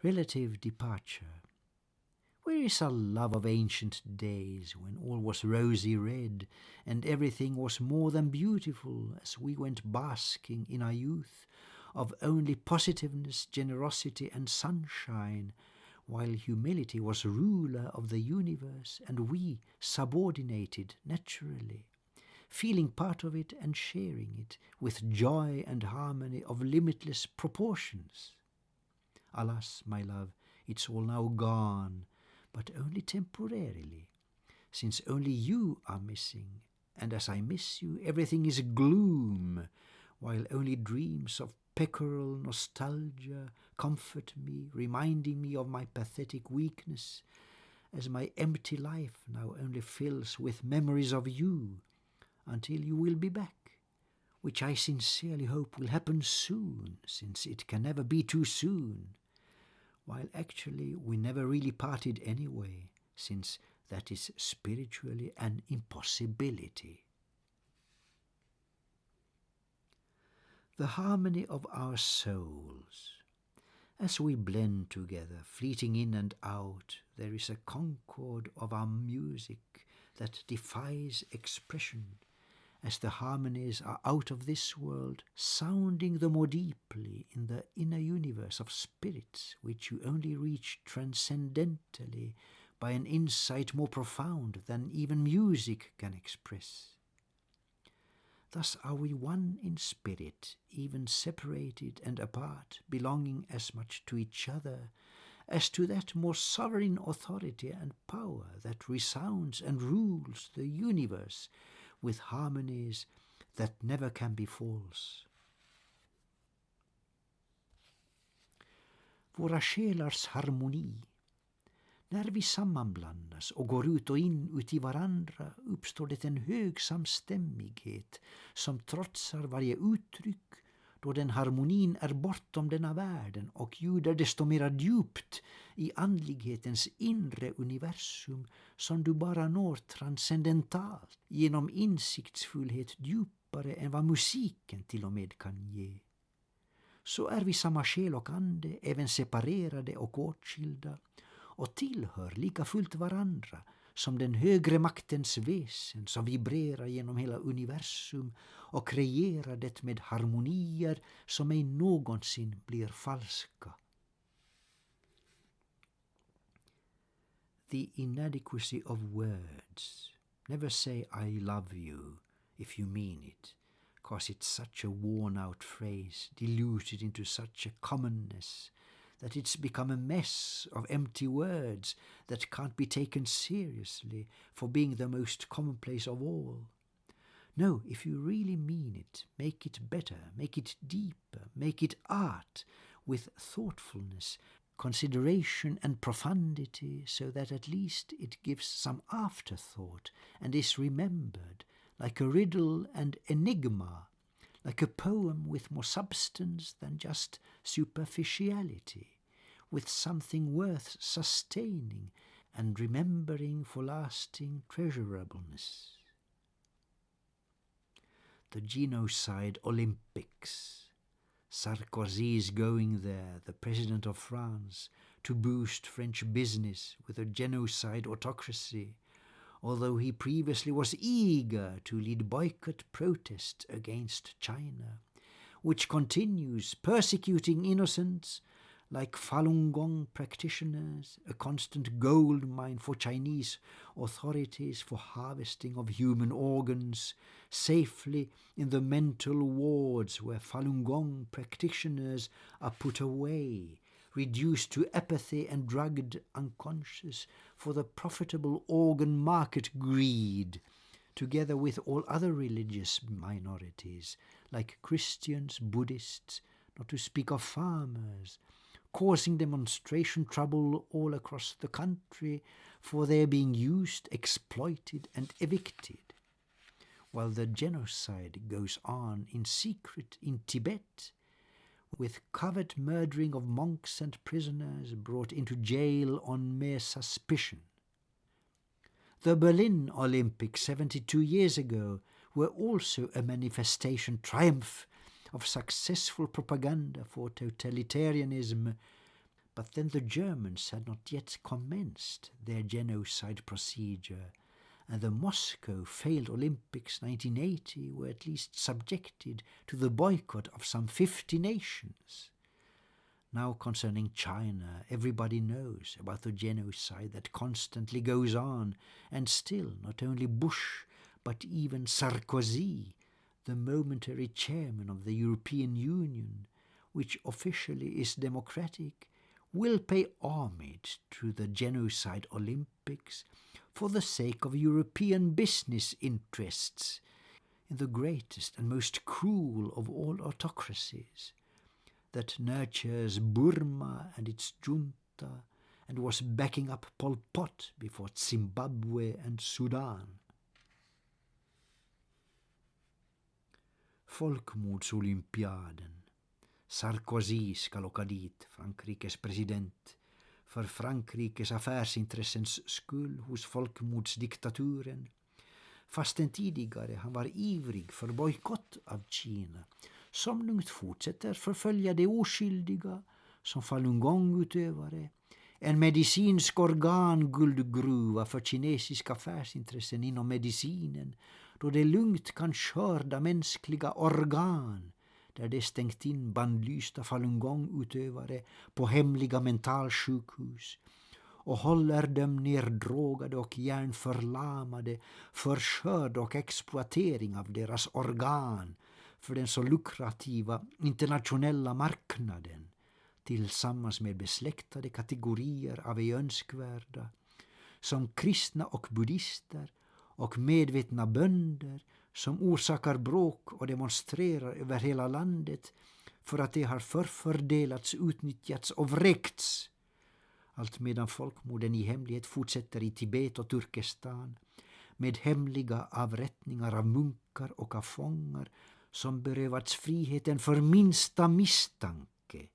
Relative departure. Where is our love of ancient days, when all was rosy red, and everything was more than beautiful, as we went basking in our youth, of only positiveness, generosity, and sunshine, while humility was ruler of the universe, and we subordinated naturally, feeling part of it and sharing it with joy and harmony of limitless proportions? Alas, my love, it's all now gone, but only temporarily, since only you are missing, and as I miss you, everything is gloom, while only dreams of peccorial nostalgia comfort me, reminding me of my pathetic weakness, as my empty life now only fills with memories of you, until you will be back, which I sincerely hope will happen soon, since it can never be too soon, while actually we never really parted anyway, since that is spiritually an impossibility. The harmony of our souls. As we blend together, fleeting in and out, there is a concord of our music that defies expression, as the harmonies are out of this world, sounding the more deeply in the inner universe of spirits, which you only reach transcendentally by an insight more profound than even music can express. Thus are we one in spirit, even separated and apart, belonging as much to each other as to that more sovereign authority and power that resounds and rules the universe with harmonies that never can be false. Våra själars harmoni. När vi sammanblandas och går ut och in uti varandra uppstår det en hög samstämmighet som trotsar varje uttryck, då den harmonin är bortom denna världen och ljuder desto mera djupt i andlighetens inre universum, som du bara når transcendentalt genom insiktsfullhet djupare än vad musiken till och med kan ge. Så är vi samma själ och ande, även separerade och åtskilda, och tillhör lika fullt varandra som den högre maktens väsen som vibrerar genom hela universum och kreerar det med harmonier som ej någonsin blir falska. The inadequacy of words. Never say I love you if you mean it, 'cause it's such a worn-out phrase, diluted into such a commonness, that it's become a mess of empty words that can't be taken seriously for being the most commonplace of all. No, if you really mean it, make it better, make it deeper, make it art with thoughtfulness, consideration and profundity, so that at least it gives some afterthought and is remembered, like a riddle and enigma, like a poem with more substance than just superficiality, with something worth sustaining and remembering for lasting treasurableness. The Genocide Olympics. Sarkozy is going there, the president of France, to boost French business with a genocide autocracy, although he previously was eager to lead boycott protests against China, which continues persecuting innocents like Falun Gong practitioners, a constant gold mine for Chinese authorities for harvesting of human organs safely in the mental wards where Falun Gong practitioners are put away, reduced to apathy and drugged unconscious for the profitable organ market greed, together with all other religious minorities like Christians, Buddhists, not to speak of farmers, causing demonstration trouble all across the country for their being used, exploited and evicted, while the genocide goes on in secret in Tibet, with covert murdering of monks and prisoners brought into jail on mere suspicion. The Berlin Olympics 72 years ago were also a manifestation triumph of successful propaganda for totalitarianism, But then the Germans had not yet commenced their genocide procedure, and the Moscow failed Olympics 1980 were at least subjected to the boycott of some 50 nations. Now concerning China, everybody knows about the genocide that constantly goes on, and still not only Bush, but even Sarkozy, the momentary chairman of the European Union, which officially is democratic, will pay homage to the genocide Olympics for the sake of European business interests in the greatest and most cruel of all autocracies, that nurtures Burma and its junta and was backing up Pol Pot before Zimbabwe and Sudan. Folkmordsolympiaden. Sarkozy ska åka dit, Frankrikes president, för Frankrikes affärsintressens skull hos folkmordsdiktaturen. Fastän tidigare han var ivrig för bojkott av Kina, som lugnt fortsätter förfölja de oskyldiga som falungongutövare, en medicinsk organguldgruva för kinesiska affärsintressen inom medicinen, då de lugnt kan skörda mänskliga organ, där de stängt in bandlysta falungongutövare på hemliga mentalsjukhus och håller dem neddrogade och hjärnförlamade för skörd och exploatering av deras organ för den så lukrativa internationella marknaden, tillsammans med besläktade kategorier av ej önskvärda, som kristna och buddhister och medvetna bönder som orsakar bråk och demonstrerar över hela landet för att de har förfördelats, utnyttjats och vräkts. Allt medan folkmorden i hemlighet fortsätter i Tibet och Turkestan med hemliga avrättningar av munkar och av fångar som berövats friheten för minsta misstanke.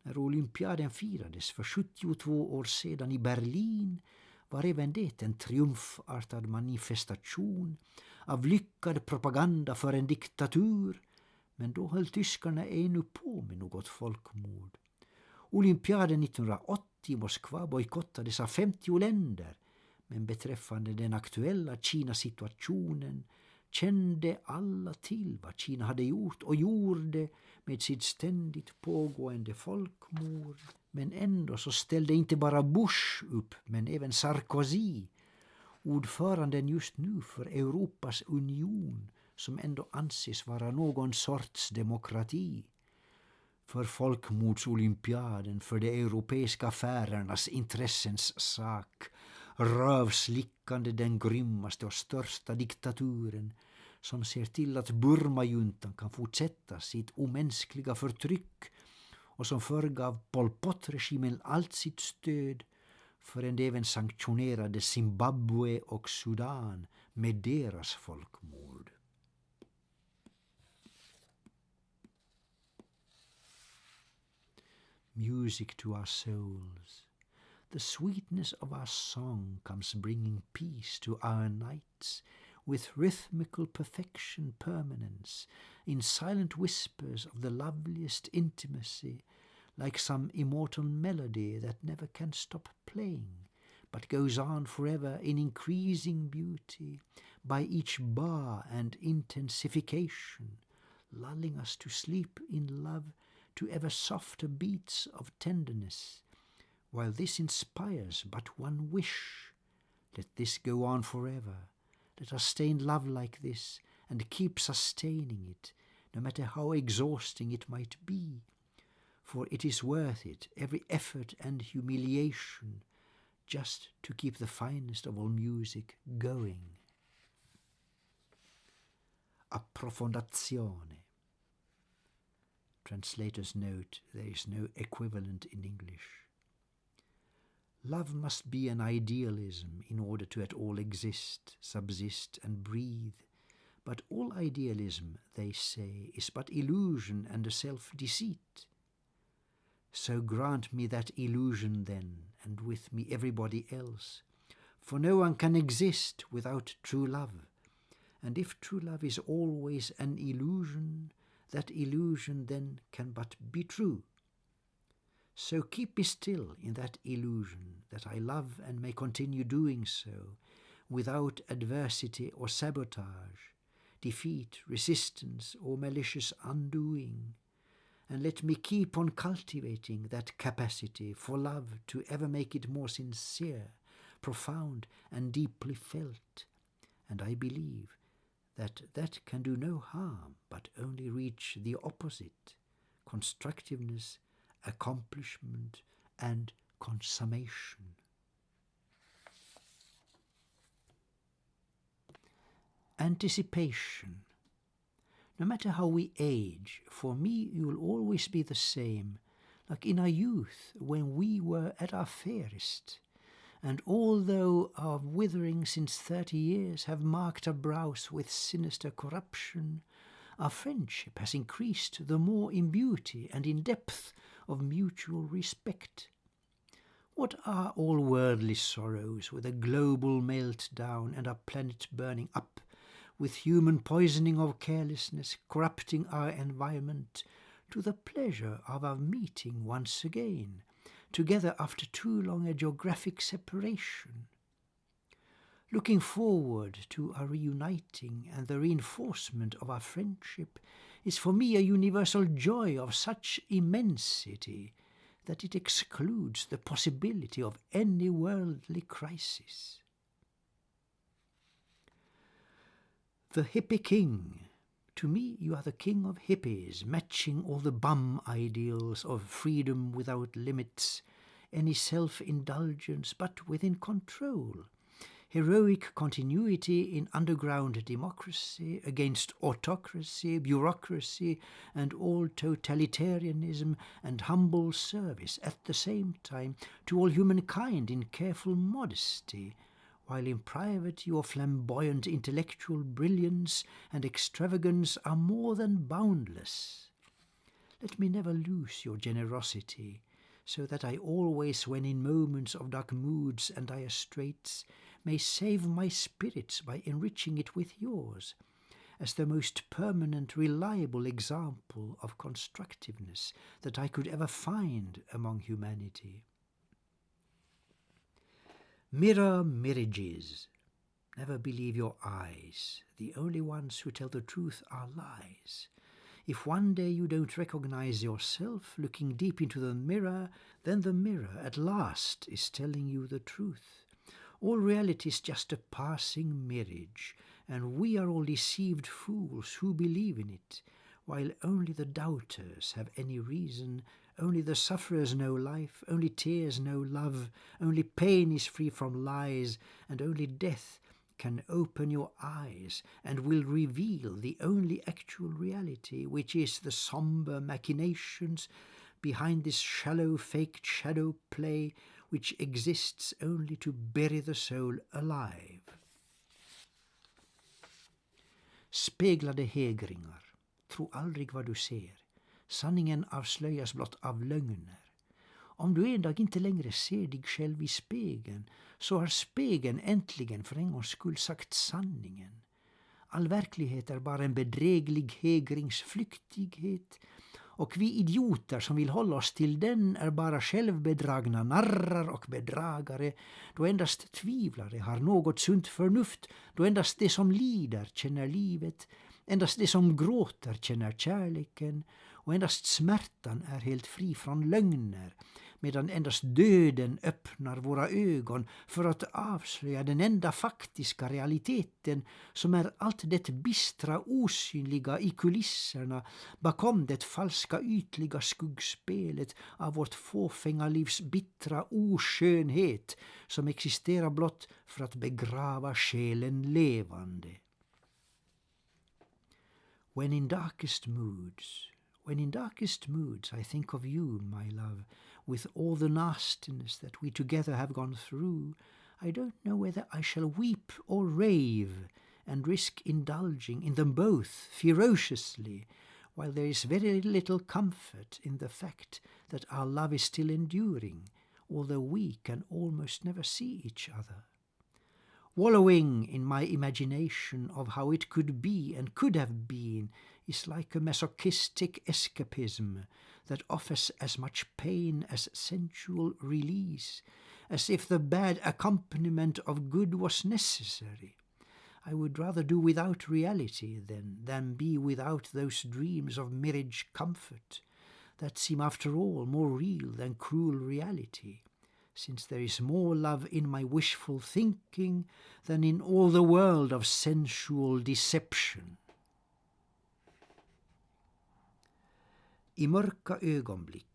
När olympiaden firades för 72 år sedan i Berlin var även det en triumfartad manifestation av lyckad propaganda för en diktatur, men då höll tyskarna ännu på med något folkmord. Olympiaden 1980 i Moskva bojkottades av 50 länder, men beträffande den aktuella Kina-situationen kände alla till vad Kina hade gjort och gjorde med sitt ständigt pågående folkmord. Men ändå så ställde inte bara Bush upp, men även Sarkozy, ordföranden just nu för Europas union, som ändå anses vara någon sorts demokrati. För folkmordsolympiaden, för de europeiska affärernas intressens sak, rövslickande den grymmaste och största diktaturen, som ser till att Burma-juntan kan fortsätta sitt omänskliga förtryck och som förgav Pol Pot-regimen allt sitt stöd, förrän de även sanktionerade Zimbabwe och Sudan med deras folkmord. Music to our souls. The sweetness of our song comes bringing peace to our nights, with rhythmical perfection permanence, in silent whispers of the loveliest intimacy, like some immortal melody that never can stop playing, but goes on forever in increasing beauty, by each bar and intensification, lulling us to sleep in love to ever softer beats of tenderness, while this inspires but one wish. Let this go on forever. Let us stay in love like this and keep sustaining it, no matter how exhausting it might be, for it is worth it, every effort and humiliation, just to keep the finest of all music going. Approfondazione. Translator's note, there is no equivalent in English. Love must be an idealism in order to at all exist, subsist, and breathe. But all idealism, they say, is but illusion and a self-deceit. So grant me that illusion then, and with me everybody else, for no one can exist without true love. And if true love is always an illusion, that illusion then can but be true. So keep me still in that illusion that I love and may continue doing so, without adversity or sabotage, defeat, resistance, or malicious undoing. And let me keep on cultivating that capacity for love to ever make it more sincere, profound, and deeply felt. And I believe that that can do no harm, but only reach the opposite: constructiveness, accomplishment, and consummation. Anticipation. No matter how we age, for me you will always be the same, like in our youth when we were at our fairest. And although our withering since 30 years have marked our brows with sinister corruption, our friendship has increased the more in beauty and in depth of mutual respect. What are all worldly sorrows with a global meltdown and our planet burning up, with human poisoning of carelessness corrupting our environment, to the pleasure of our meeting once again, together after too long a geographic separation? Looking forward to our reuniting and the reinforcement of our friendship is for me a universal joy of such immensity that it excludes the possibility of any worldly crisis. The hippie king. To me, you are the king of hippies, matching all the bum ideals of freedom without limits, any self-indulgence but within control, heroic continuity in underground democracy against autocracy, bureaucracy, and all totalitarianism, and humble service at the same time to all humankind in careful modesty, while in private your flamboyant intellectual brilliance and extravagance are more than boundless. Let me never lose your generosity, so that I always, when in moments of dark moods and dire straits, may save my spirits by enriching it with yours, as the most permanent, reliable example of constructiveness that I could ever find among humanity. Mirror mirages. Never believe your eyes. The only ones who tell the truth are lies. If one day you don't recognize yourself looking deep into the mirror, then the mirror at last is telling you the truth. All reality is just a passing mirage, and we are all deceived fools who believe in it, while only the doubters have any reason. Only the sufferers know life, only tears know love, only pain is free from lies, and only death can open your eyes and will reveal the only actual reality, which is the somber machinations behind this shallow faked shadow play which exists only to bury the soul alive. Speglade hägringar, tro aldrig vad du ser. Sanningen avslöjas blott av lögner. Om du en dag inte längre ser dig själv i spegeln, så har spegeln äntligen för en gångs skull sagt sanningen. All verklighet är bara en bedräglig hägringsflyktighet, och vi idioter som vill hålla oss till den är bara självbedragna narrar och bedragare, då endast tvivlare har något sunt förnuft, då endast det som lider känner livet, endast det som gråter känner kärleken, och endast smärtan är helt fri från lögner, medan endast döden öppnar våra ögon för att avslöja den enda faktiska realiteten, som är allt det bistra osynliga i kulisserna bakom det falska ytliga skuggspelet av vårt fåfänga livs bittra oskönhet, som existerar blott för att begrava själen levande. When in darkest moods I think of you, my love, with all the nastiness that we together have gone through, I don't know whether I shall weep or rave, and risk indulging in them both ferociously, while there is very little comfort in the fact that our love is still enduring, although we can almost never see each other. Wallowing in my imagination of how it could be and could have been is like a masochistic escapism that offers as much pain as sensual release, as if the bad accompaniment of good was necessary. I would rather do without reality then than be without those dreams of mirage comfort that seem after all more real than cruel reality, since there is more love in my wishful thinking than in all the world of sensual deception. I mörka ögonblick,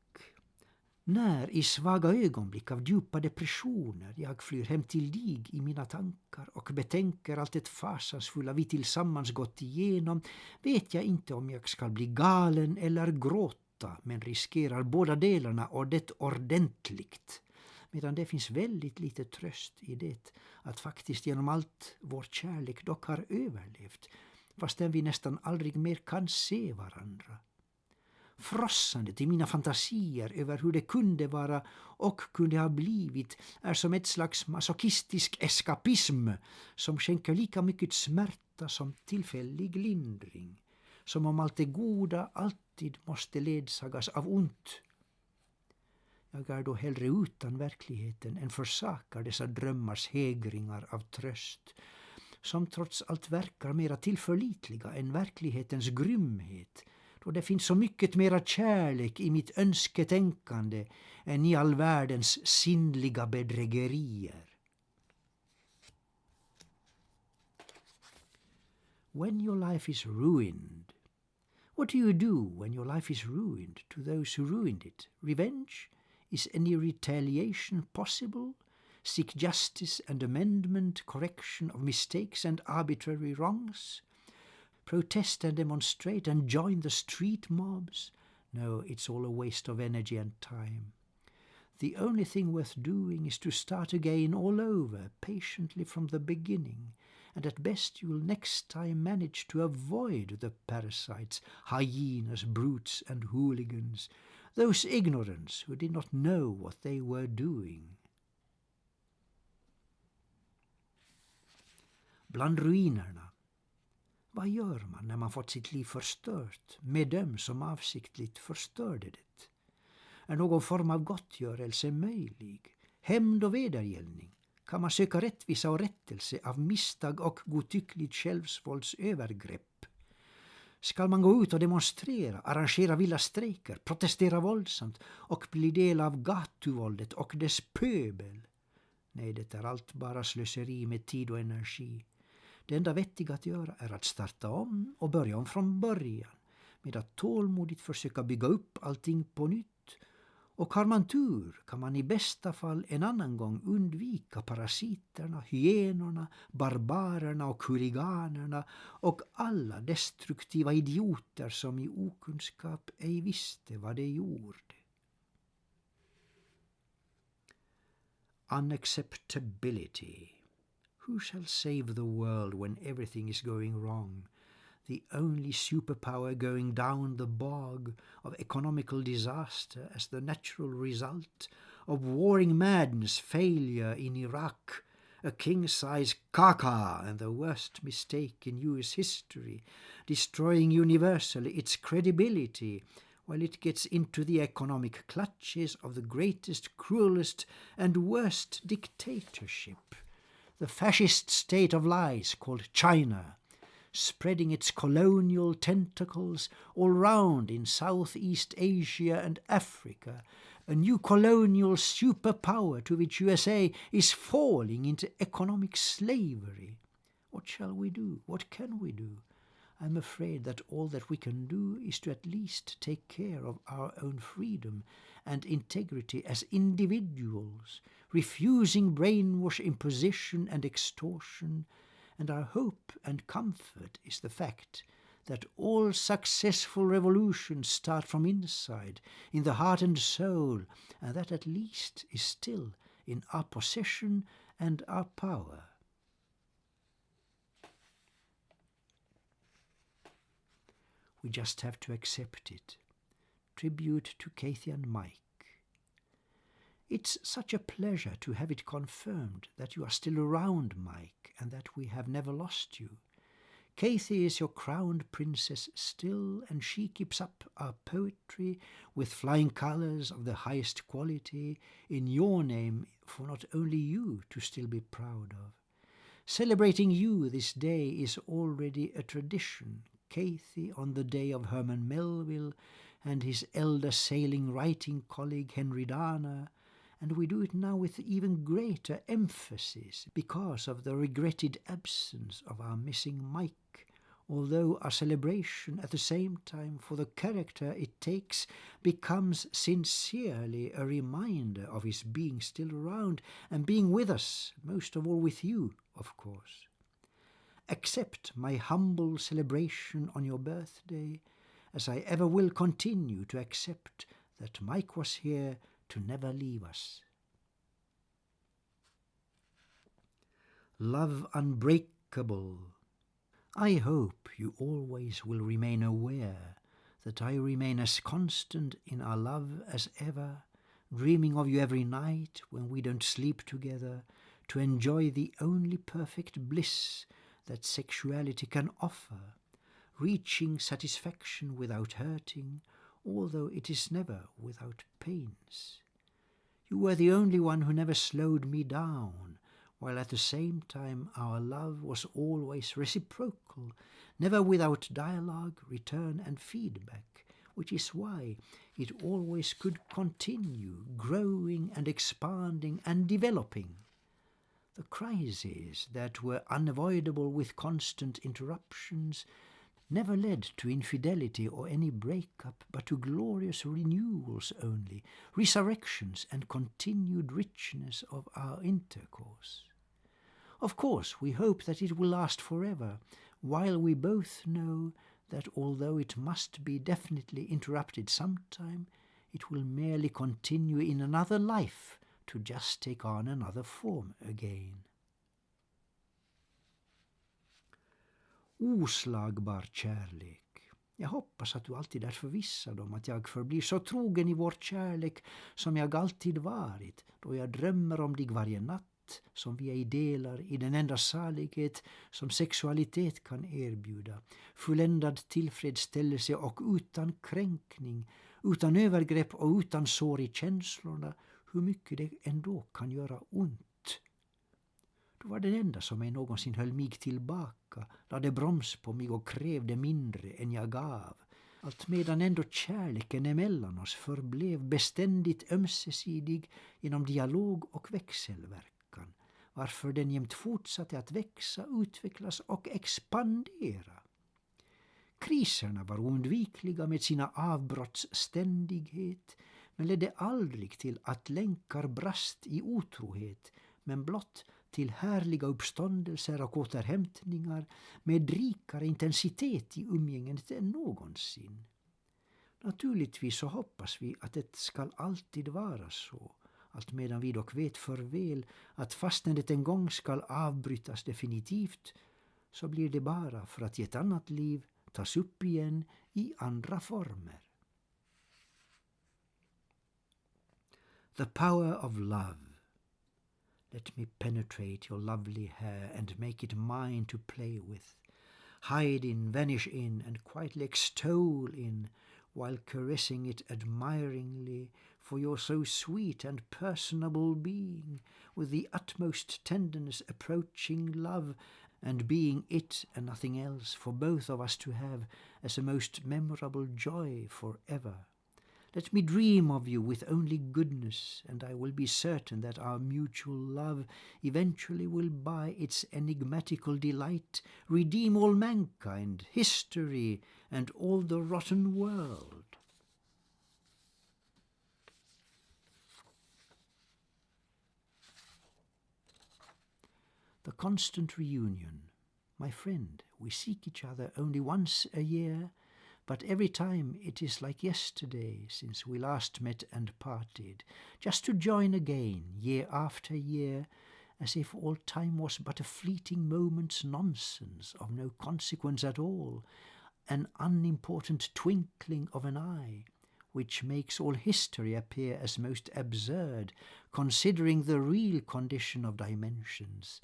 när i svaga ögonblick av djupa depressioner jag flyr hem till dig i mina tankar och betänker allt det fasansfulla vi tillsammans gått igenom, vet jag inte om jag ska bli galen eller gråta, men riskerar båda delarna och det ordentligt. Medan det finns väldigt lite tröst i det att faktiskt genom allt vår kärlek dock har överlevt, fastän vi nästan aldrig mer kan se varandra. Frossandet i mina fantasier över hur det kunde vara och kunde ha blivit är som ett slags masochistisk eskapism som skänker lika mycket smärta som tillfällig lindring, som om allt det goda alltid måste ledsagas av ont. Jag är då hellre utan verkligheten än försakar dessa drömmars hägringar av tröst, som trots allt verkar mera tillförlitliga än verklighetens grymhet, då det finns så mycket mera kärlek i mitt önsketänkande än i all världens sinnliga bedrägerier. When your life is ruined, what do you do when your life is ruined to those who ruined it? Revenge? Is any retaliation possible? Seek justice and amendment, correction of mistakes and arbitrary wrongs? Protest and demonstrate and join the street mobs? No, it's all a waste of energy and time. The only thing worth doing is to start again all over, patiently from the beginning, and at best you'll next time manage to avoid the parasites, hyenas, brutes and hooligans, those ignorants who did not know what they were doing. Bland ruinerna. Vad gör man när man fått sitt liv förstört med dem som avsiktligt förstörde det? Är någon form av gottgörelse möjlig? Hämnd och vedergällning? Kan man söka rättvisa och rättelse av misstag och godtyckligt självsvåldsövergrepp? Ska man gå ut och demonstrera, arrangera vilda strejker, protestera våldsamt och bli del av gatuvåldet och dess pöbel? Nej, det är allt bara slöseri med tid och energi. Det enda vettiga att göra är att starta om och börja om från början, med att tålmodigt försöka bygga upp allting på nytt. Och har man tur kan man i bästa fall en annan gång undvika parasiterna, hyenorna, barbarerna och huliganerna och alla destruktiva idioter som i okunskap ej visste vad de gjorde. Unacceptability. Who shall save the world when everything is going wrong? The only superpower going down the bog of economical disaster as the natural result of warring madness, failure in Iraq, a king-size caca and the worst mistake in US history, destroying universally its credibility while it gets into the economic clutches of the greatest, cruelest and worst dictatorship, the fascist state of lies called China, spreading its colonial tentacles all round in Southeast Asia and Africa, a new colonial superpower to which USA is falling into economic slavery. What shall we do? What can we do? I'm afraid that all that we can do is to at least take care of our own freedom and integrity as individuals, refusing brainwash, imposition and extortion, and our hope and comfort is the fact that all successful revolutions start from inside, in the heart and soul, and that at least is still in our possession and our power. We just have to accept it. Tribute to Kathy and Mike. It's such a pleasure to have it confirmed that you are still around, Mike, and that we have never lost you. Kathy is your crowned princess still, and she keeps up our poetry with flying colours of the highest quality in your name, for not only you to still be proud of. Celebrating you this day is already a tradition. Kathy on the day of Herman Melville and his elder sailing writing colleague Henry Dana, and we do it now with even greater emphasis because of the regretted absence of our missing Mike, although our celebration at the same time for the character it takes becomes sincerely a reminder of his being still around and being with us, most of all with you, of course. Accept my humble celebration on your birthday, as I ever will continue to accept that Mike was here to never leave us. Love unbreakable. I hope you always will remain aware that I remain as constant in our love as ever, dreaming of you every night when we don't sleep together, to enjoy the only perfect bliss that sexuality can offer, reaching satisfaction without hurting, although it is never without pains. You were the only one who never slowed me down, while at the same time our love was always reciprocal, never without dialogue, return and feedback, which is why it always could continue growing and expanding and developing. The crises that were unavoidable with constant interruptions never led to infidelity or any breakup, but to glorious renewals only, resurrections and continued richness of our intercourse. Of course, we hope that it will last forever, while we both know that although it must be definitely interrupted sometime, it will merely continue in another life to just take on another form again. Oslagbar kärlek. Jag hoppas att du alltid är förvissad om att jag förblir så trogen i vår kärlek som jag alltid varit, då jag drömmer om dig varje natt, som vi ej delar i den enda salighet som sexualitet kan erbjuda, fulländad tillfredsställelse och utan kränkning, utan övergrepp och utan sår i känslorna, hur mycket det ändå kan göra ont. Du var den enda som mig någonsin höll mig tillbaka, lade broms på mig och krävde mindre än jag gav. Allt medan ändå kärleken emellan oss förblev beständigt ömsesidig genom dialog och växelverkan, varför den jämt fortsatte att växa, utvecklas och expandera. Kriserna var oundvikliga med sina avbrotts ständighet, men ledde aldrig till att länkar brast i otrohet, men blott till härliga uppståndelser och återhämtningar med rikare intensitet i umgänget än någonsin. Naturligtvis så hoppas vi att det ska alltid vara så, allt medan vi dock vet för väl att fastän det en gång ska avbrytas definitivt, så blir det bara för att i ett annat liv tas upp igen i andra former. The power of love. Let me penetrate your lovely hair and make it mine to play with, hide in, vanish in, and quietly extol in, while caressing it admiringly for your so sweet and personable being, with the utmost tenderness approaching love, and being it and nothing else for both of us to have as a most memorable joy forever. Let me dream of you with only goodness, and I will be certain that our mutual love eventually will by its enigmatical delight redeem all mankind, history, and all the rotten world. The constant reunion. My friend, we seek each other only once a year, but every time it is like yesterday since we last met and parted, just to join again year after year, as if all time was but a fleeting moment's nonsense of no consequence at all, an unimportant twinkling of an eye, which makes all history appear as most absurd, considering the real condition of dimensions.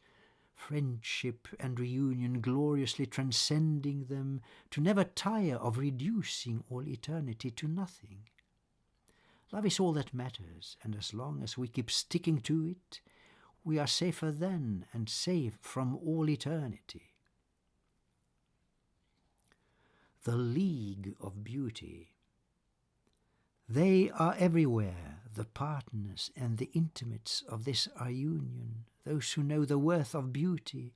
friendship and reunion gloriously transcending them, to never tire of reducing all eternity to nothing. Love is all that matters, and as long as we keep sticking to it, we are safer then and safe from all eternity. The League of Beauty. They are everywhere, the partners and the intimates of this our union, those who know the worth of beauty,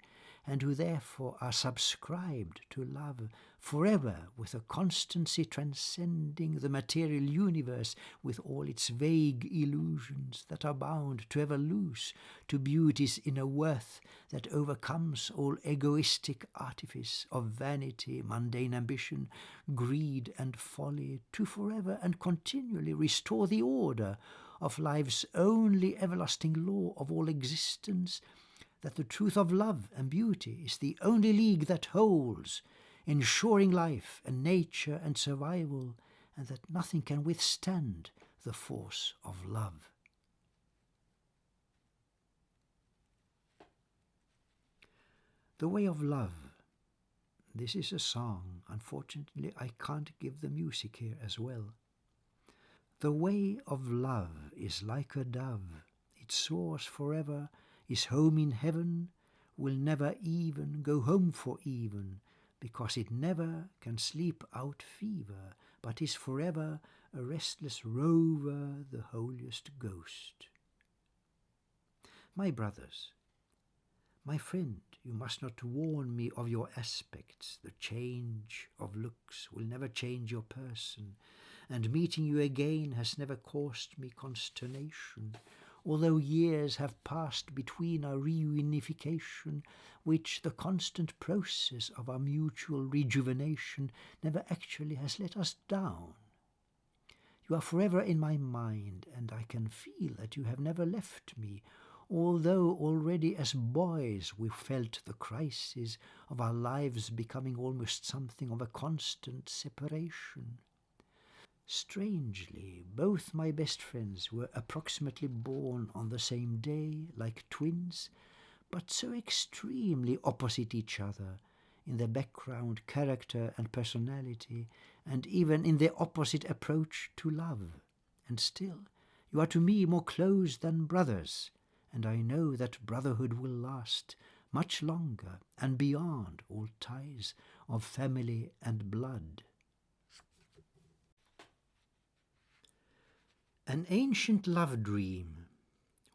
and who therefore are subscribed to love forever with a constancy transcending the material universe with all its vague illusions that are bound to ever lose to beauty's inner worth that overcomes all egoistic artifice of vanity, mundane ambition, greed and folly, to forever and continually restore the order of life's only everlasting law of all existence, that the truth of love and beauty is the only league that holds, ensuring life and nature and survival, and that nothing can withstand the force of love. The Way of Love. This is a song. Unfortunately, I can't give the music here as well. The way of love is like a dove. It soars forever, is home in heaven, will never even go home for even, because it never can sleep out fever, but is forever a restless rover, the holiest ghost. My brothers, my friend, you must not warn me of your aspects. The change of looks will never change your person, and meeting you again has never caused me consternation, although years have passed between our reunification, which the constant process of our mutual rejuvenation never actually has let us down. You are forever in my mind, and I can feel that you have never left me, although already as boys we felt the crisis of our lives becoming almost something of a constant separation. Strangely, both my best friends were approximately born on the same day, like twins, but so extremely opposite each other in their background, character and personality, and even in their opposite approach to love. And still, you are to me more close than brothers, and I know that brotherhood will last much longer and beyond all ties of family and blood. An ancient love dream.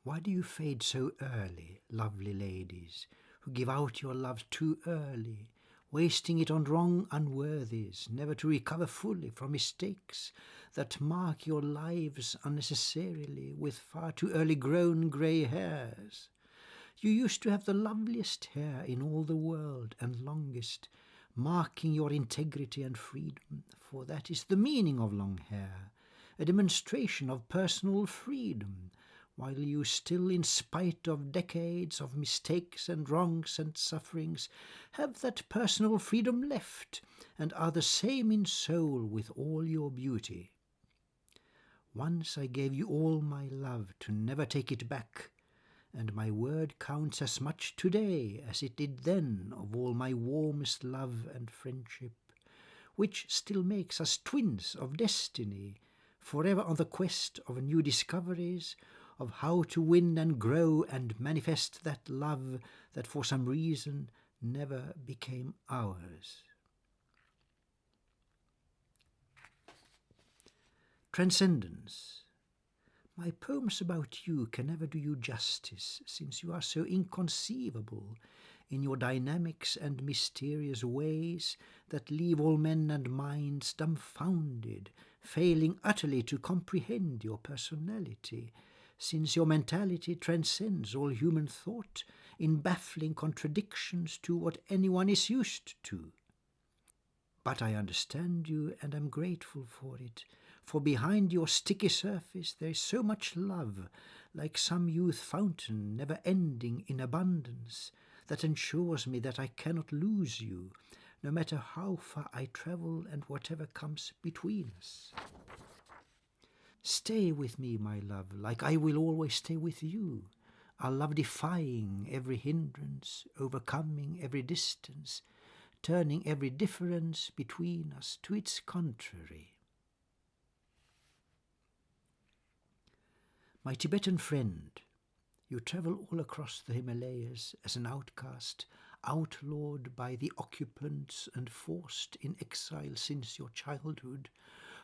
Why do you fade so early, lovely ladies, who give out your love too early, wasting it on wrong unworthies, never to recover fully from mistakes that mark your lives unnecessarily with far too early grown grey hairs? You used to have the loveliest hair in all the world, and longest, marking your integrity and freedom, for that is the meaning of long hair, a demonstration of personal freedom, while you still, in spite of decades of mistakes and wrongs and sufferings, have that personal freedom left, and are the same in soul with all your beauty. Once I gave you all my love to never take it back, and my word counts as much today as it did then of all my warmest love and friendship, which still makes us twins of destiny, forever on the quest of new discoveries, of how to win and grow and manifest that love that for some reason never became ours. Transcendence. My poems about you can never do you justice, since you are so inconceivable in your dynamics and mysterious ways that leave all men and minds dumbfounded, failing utterly to comprehend your personality, since your mentality transcends all human thought in baffling contradictions to what anyone is used to. But I understand you and am grateful for it, for behind your sticky surface there is so much love, like some youth fountain never ending in abundance, that ensures me that I cannot lose you, no matter how far I travel and whatever comes between us. Stay with me, my love, like I will always stay with you. our love defying every hindrance, overcoming every distance, turning every difference between us to its contrary. My Tibetan friend, you travel all across the Himalayas as an outcast, outlawed by the occupants and forced in exile since your childhood,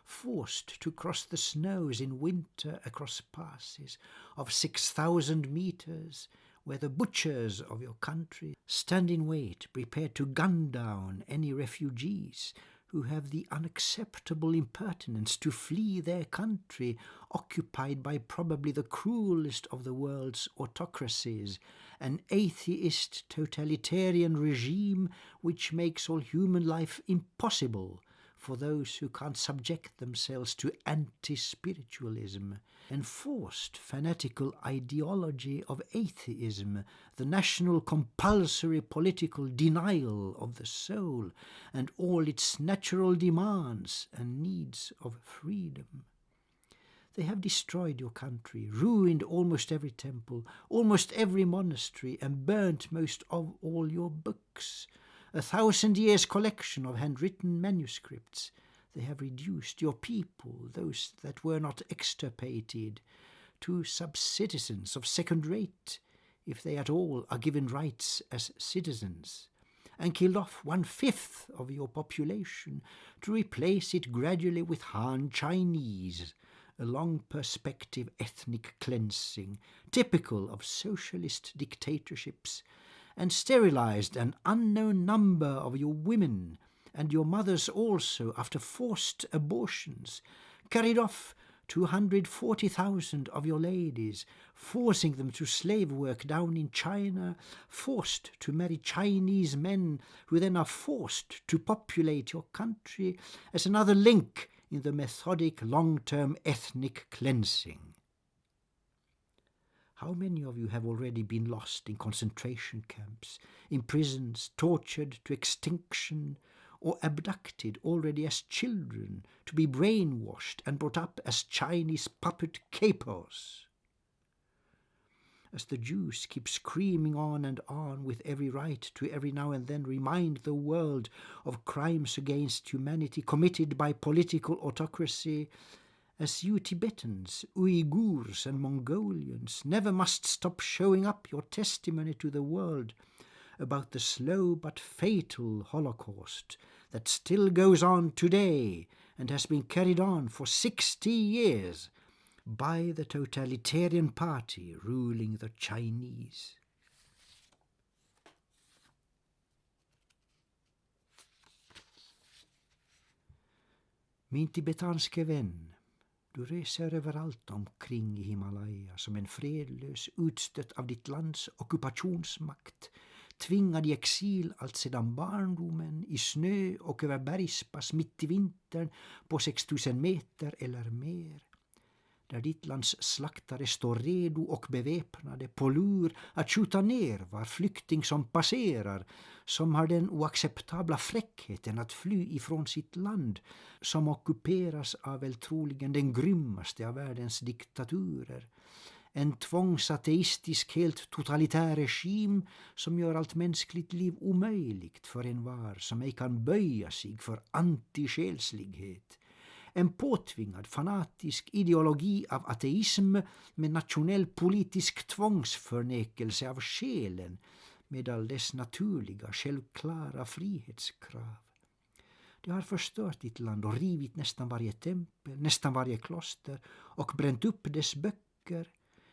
forced to cross the snows in winter across passes of 6,000 meters, where the butchers of your country stand in wait, prepared to gun down any refugees who have the unacceptable impertinence to flee their country, occupied by probably the cruelest of the world's autocracies, an atheist totalitarian regime which makes all human life impossible for those who can't subject themselves to anti-spiritualism, enforced fanatical ideology of atheism, the national compulsory political denial of the soul and all its natural demands and needs of freedom. They have destroyed your country, ruined almost every temple, almost every monastery, and burnt most of all your books. 1,000 years collection of handwritten manuscripts. They have reduced your people, those that were not extirpated, to sub-citizens of second rate, if they at all are given rights as citizens, and killed off 1/5 of your population to replace it gradually with Han Chinese, a long-perspective ethnic cleansing, typical of socialist dictatorships, and sterilized an unknown number of your women, and your mothers also, after forced abortions, carried off 240,000 of your ladies, forcing them to slave work down in China, forced to marry Chinese men, who then are forced to populate your country as another link in the methodic long-term ethnic cleansing. How many of you have already been lost in concentration camps, in prisons, tortured to extinction, or abducted already as children to be brainwashed and brought up as Chinese puppet capos? As the Jews keep screaming on and on with every right to every now and then remind the world of crimes against humanity committed by political autocracy, as you Tibetans, Uyghurs and Mongolians never must stop showing up your testimony to the world about the slow but fatal Holocaust that still goes on today and has been carried on for 60 years by the totalitarian party ruling the Chinese. Min tibetanske vän, du reser överallt omkring i Himalaya som en fredlös, utstött av ditt lands ockupationsmakt, tvingad i exil allt sedan barndomen i snö och över bergspass mitt i vintern på 6,000 meter eller mer, där ditt lands slaktare står redo och beväpnade på lur att skjuta ner var flykting som passerar, som har den oacceptabla fräckheten att fly ifrån sitt land, som ockuperas av väl troligen den grymmaste av världens diktaturer. En tvångsateistisk, helt totalitär regim som gör allt mänskligt liv omöjligt för en var som ej kan böja sig för antisjälslighet. En påtvingad fanatisk ideologi av ateism med nationell politisk tvångsförnekelse av själen med all dess naturliga, självklara frihetskrav. Det har förstört ditt land och rivit nästan varje tempel, nästan varje kloster och bränt upp dess böcker,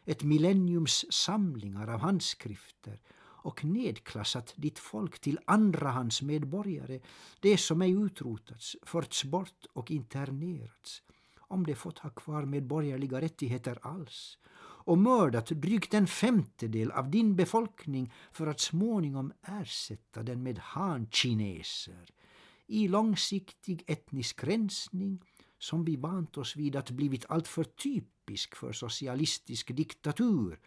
ett millenniums samlingar av handskrifter, och nedklassat ditt folk till andrahandsmedborgare, det som ej utrotats, förts bort och internerats, om de fått ha kvar medborgerliga rättigheter alls, och mördat drygt 1/5 av din befolkning för att småningom ersätta den med han-kineser, i långsiktig etnisk rensning som vi vant oss vid att blivit alltför typisk för socialistisk diktatur,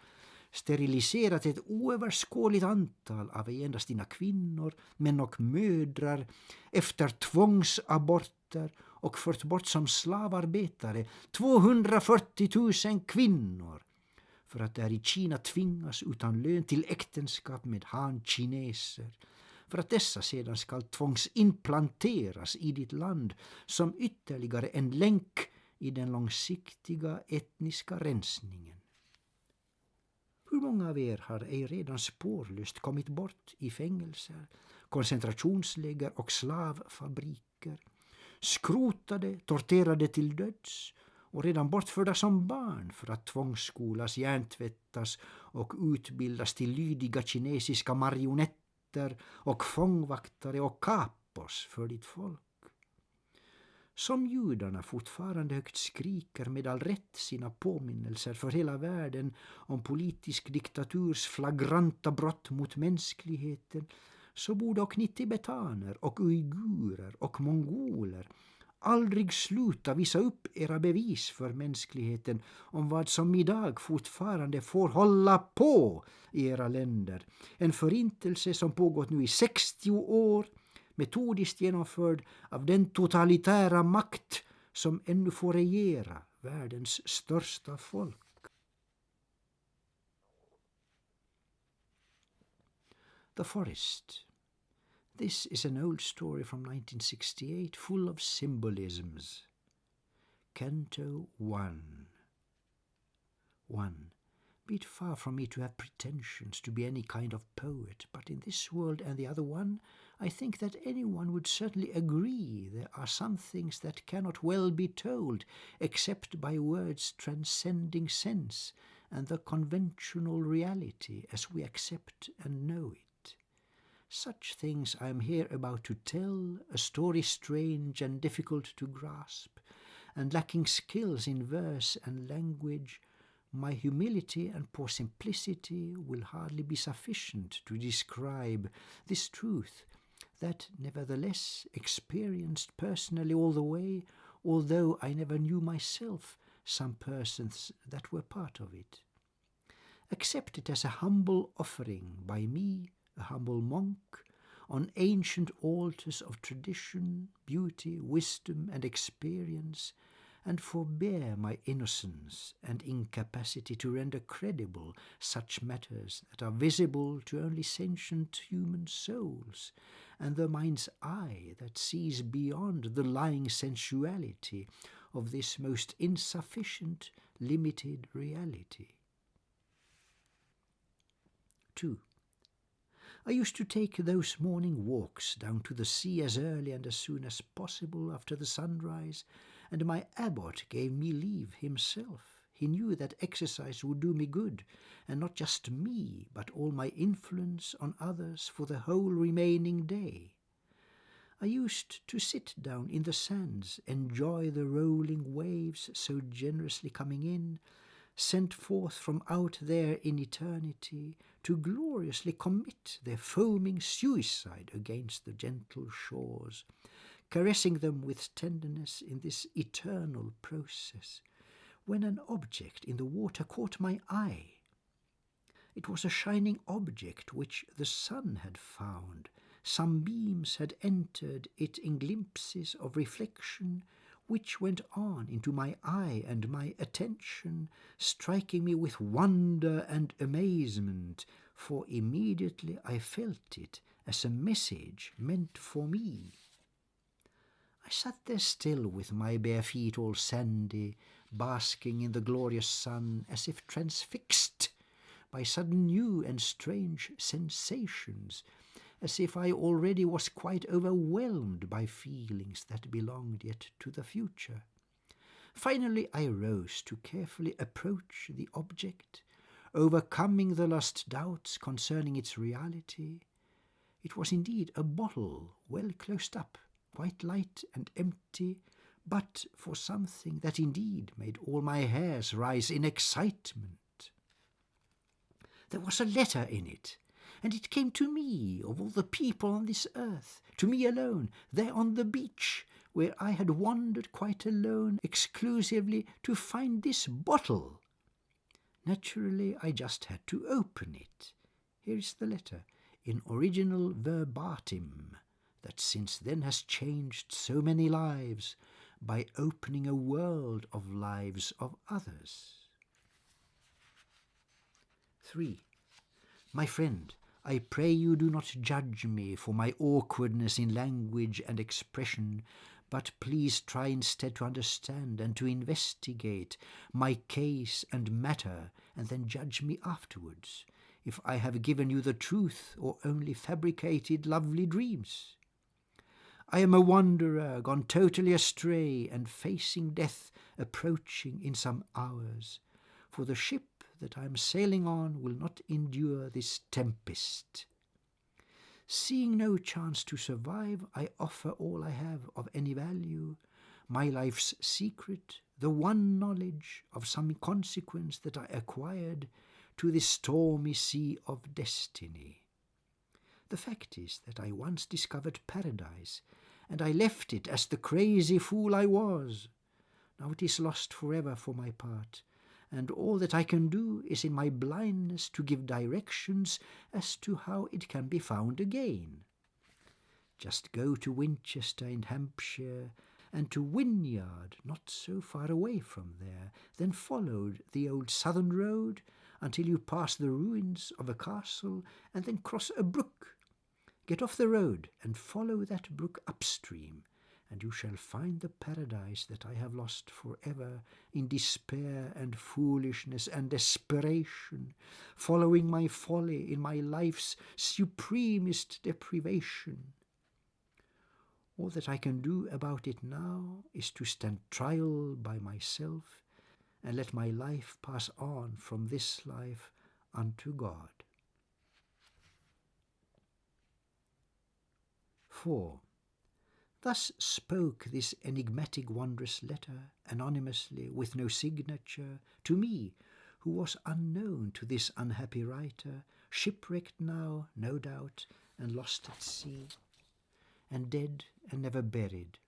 steriliserat ett oöverskådligt antal av endast dina kvinnor, män och mödrar efter tvångsaborter och fört bort som slavarbetare 240 000 kvinnor för att där i Kina tvingas utan lön till äktenskap med han-kineser, för att dessa sedan ska tvångsimplanteras i ditt land som ytterligare en länk i den långsiktiga etniska rensningen. Hur många av er har ej redan spårlöst kommit bort i fängelser, koncentrationsläger och slavfabriker, skrotade, torterade till döds och redan bortförda som barn för att tvångsskolas, hjärntvättas och utbildas till lydiga kinesiska marionetter och fångvaktare och kapos för ditt folk? Som judarna fortfarande högt skriker med all rätt sina påminnelser för hela världen om politisk diktaturs flagranta brott mot mänskligheten, så borde och ni tibetaner och uigurer och mongoler aldrig sluta visa upp era bevis för mänskligheten om vad som idag fortfarande får hålla på i era länder. En förintelse som pågått nu i 60 år, metodiskt genomförd av den totalitära makt som ännu får regera världens största folk. The Forest. This is an old story from 1968 full of symbolisms. Canto 1. 1. Be it far from me to have pretensions to be any kind of poet, but in this world and the other one, I think that anyone would certainly agree there are some things that cannot well be told except by words transcending sense and the conventional reality as we accept and know it. Such things I am here about to tell, a story strange and difficult to grasp, and lacking skills in verse and language, my humility and poor simplicity will hardly be sufficient to describe this truth that nevertheless experienced personally all the way, although I never knew myself some persons that were part of it. Accept it as a humble offering by me, a humble monk, on ancient altars of tradition, beauty, wisdom, and experience, and forbear my innocence and incapacity to render credible such matters that are visible to only sentient human souls, and the mind's eye that sees beyond the lying sensuality of this most insufficient, limited reality. 2. I used to take those morning walks down to the sea as early and as soon as possible after the sunrise, and my abbot gave me leave himself. He knew that exercise would do me good, and not just me, but all my influence on others for the whole remaining day. I used to sit down in the sands, enjoy the rolling waves so generously coming in, sent forth from out there in eternity, to gloriously commit their foaming suicide against the gentle shores, caressing them with tenderness in this eternal process, when an object in the water caught my eye. It was a shining object which the sun had found. Some beams had entered it in glimpses of reflection, which went on into my eye and my attention, striking me with wonder and amazement, for immediately I felt it as a message meant for me. I sat there still with my bare feet all sandy, basking in the glorious sun, as if transfixed by sudden new and strange sensations, as if I already was quite overwhelmed by feelings that belonged yet to the future. Finally I rose to carefully approach the object, overcoming the last doubts concerning its reality. It was indeed a bottle well closed up, quite light and empty, but for something that indeed made all my hairs rise in excitement. There was a letter in it, and it came to me, of all the people on this earth, to me alone, there on the beach, where I had wandered quite alone, exclusively to find this bottle. Naturally, I just had to open it. Here is the letter, in original verbatim, that since then has changed so many lives by opening a world of lives of others. 3. My friend, I pray you do not judge me for my awkwardness in language and expression, but please try instead to understand and to investigate my case and matter, and then judge me afterwards, if I have given you the truth or only fabricated lovely dreams. I am a wanderer, gone totally astray, and facing death approaching in some hours, for the ship that I am sailing on will not endure this tempest. Seeing no chance to survive, I offer all I have of any value, my life's secret, the one knowledge of some consequence that I acquired, to this stormy sea of destiny. The fact is that I once discovered paradise, and I left it as the crazy fool I was. Now it is lost forever for my part, and all that I can do is in my blindness to give directions as to how it can be found again. Just go to Winchester in Hampshire, and to Wynyard, not so far away from there, then follow the old southern road until you pass the ruins of a castle, and then cross a brook. Get off the road and follow that brook upstream, and you shall find the paradise that I have lost forever in despair and foolishness and desperation, following my folly in my life's supremest deprivation. All that I can do about it now is to stand trial by myself and let my life pass on from this life unto God. 4. Thus spoke this enigmatic wondrous letter, anonymously, with no signature, to me, who was unknown to this unhappy writer, shipwrecked now, no doubt, and lost at sea, and dead and never buried.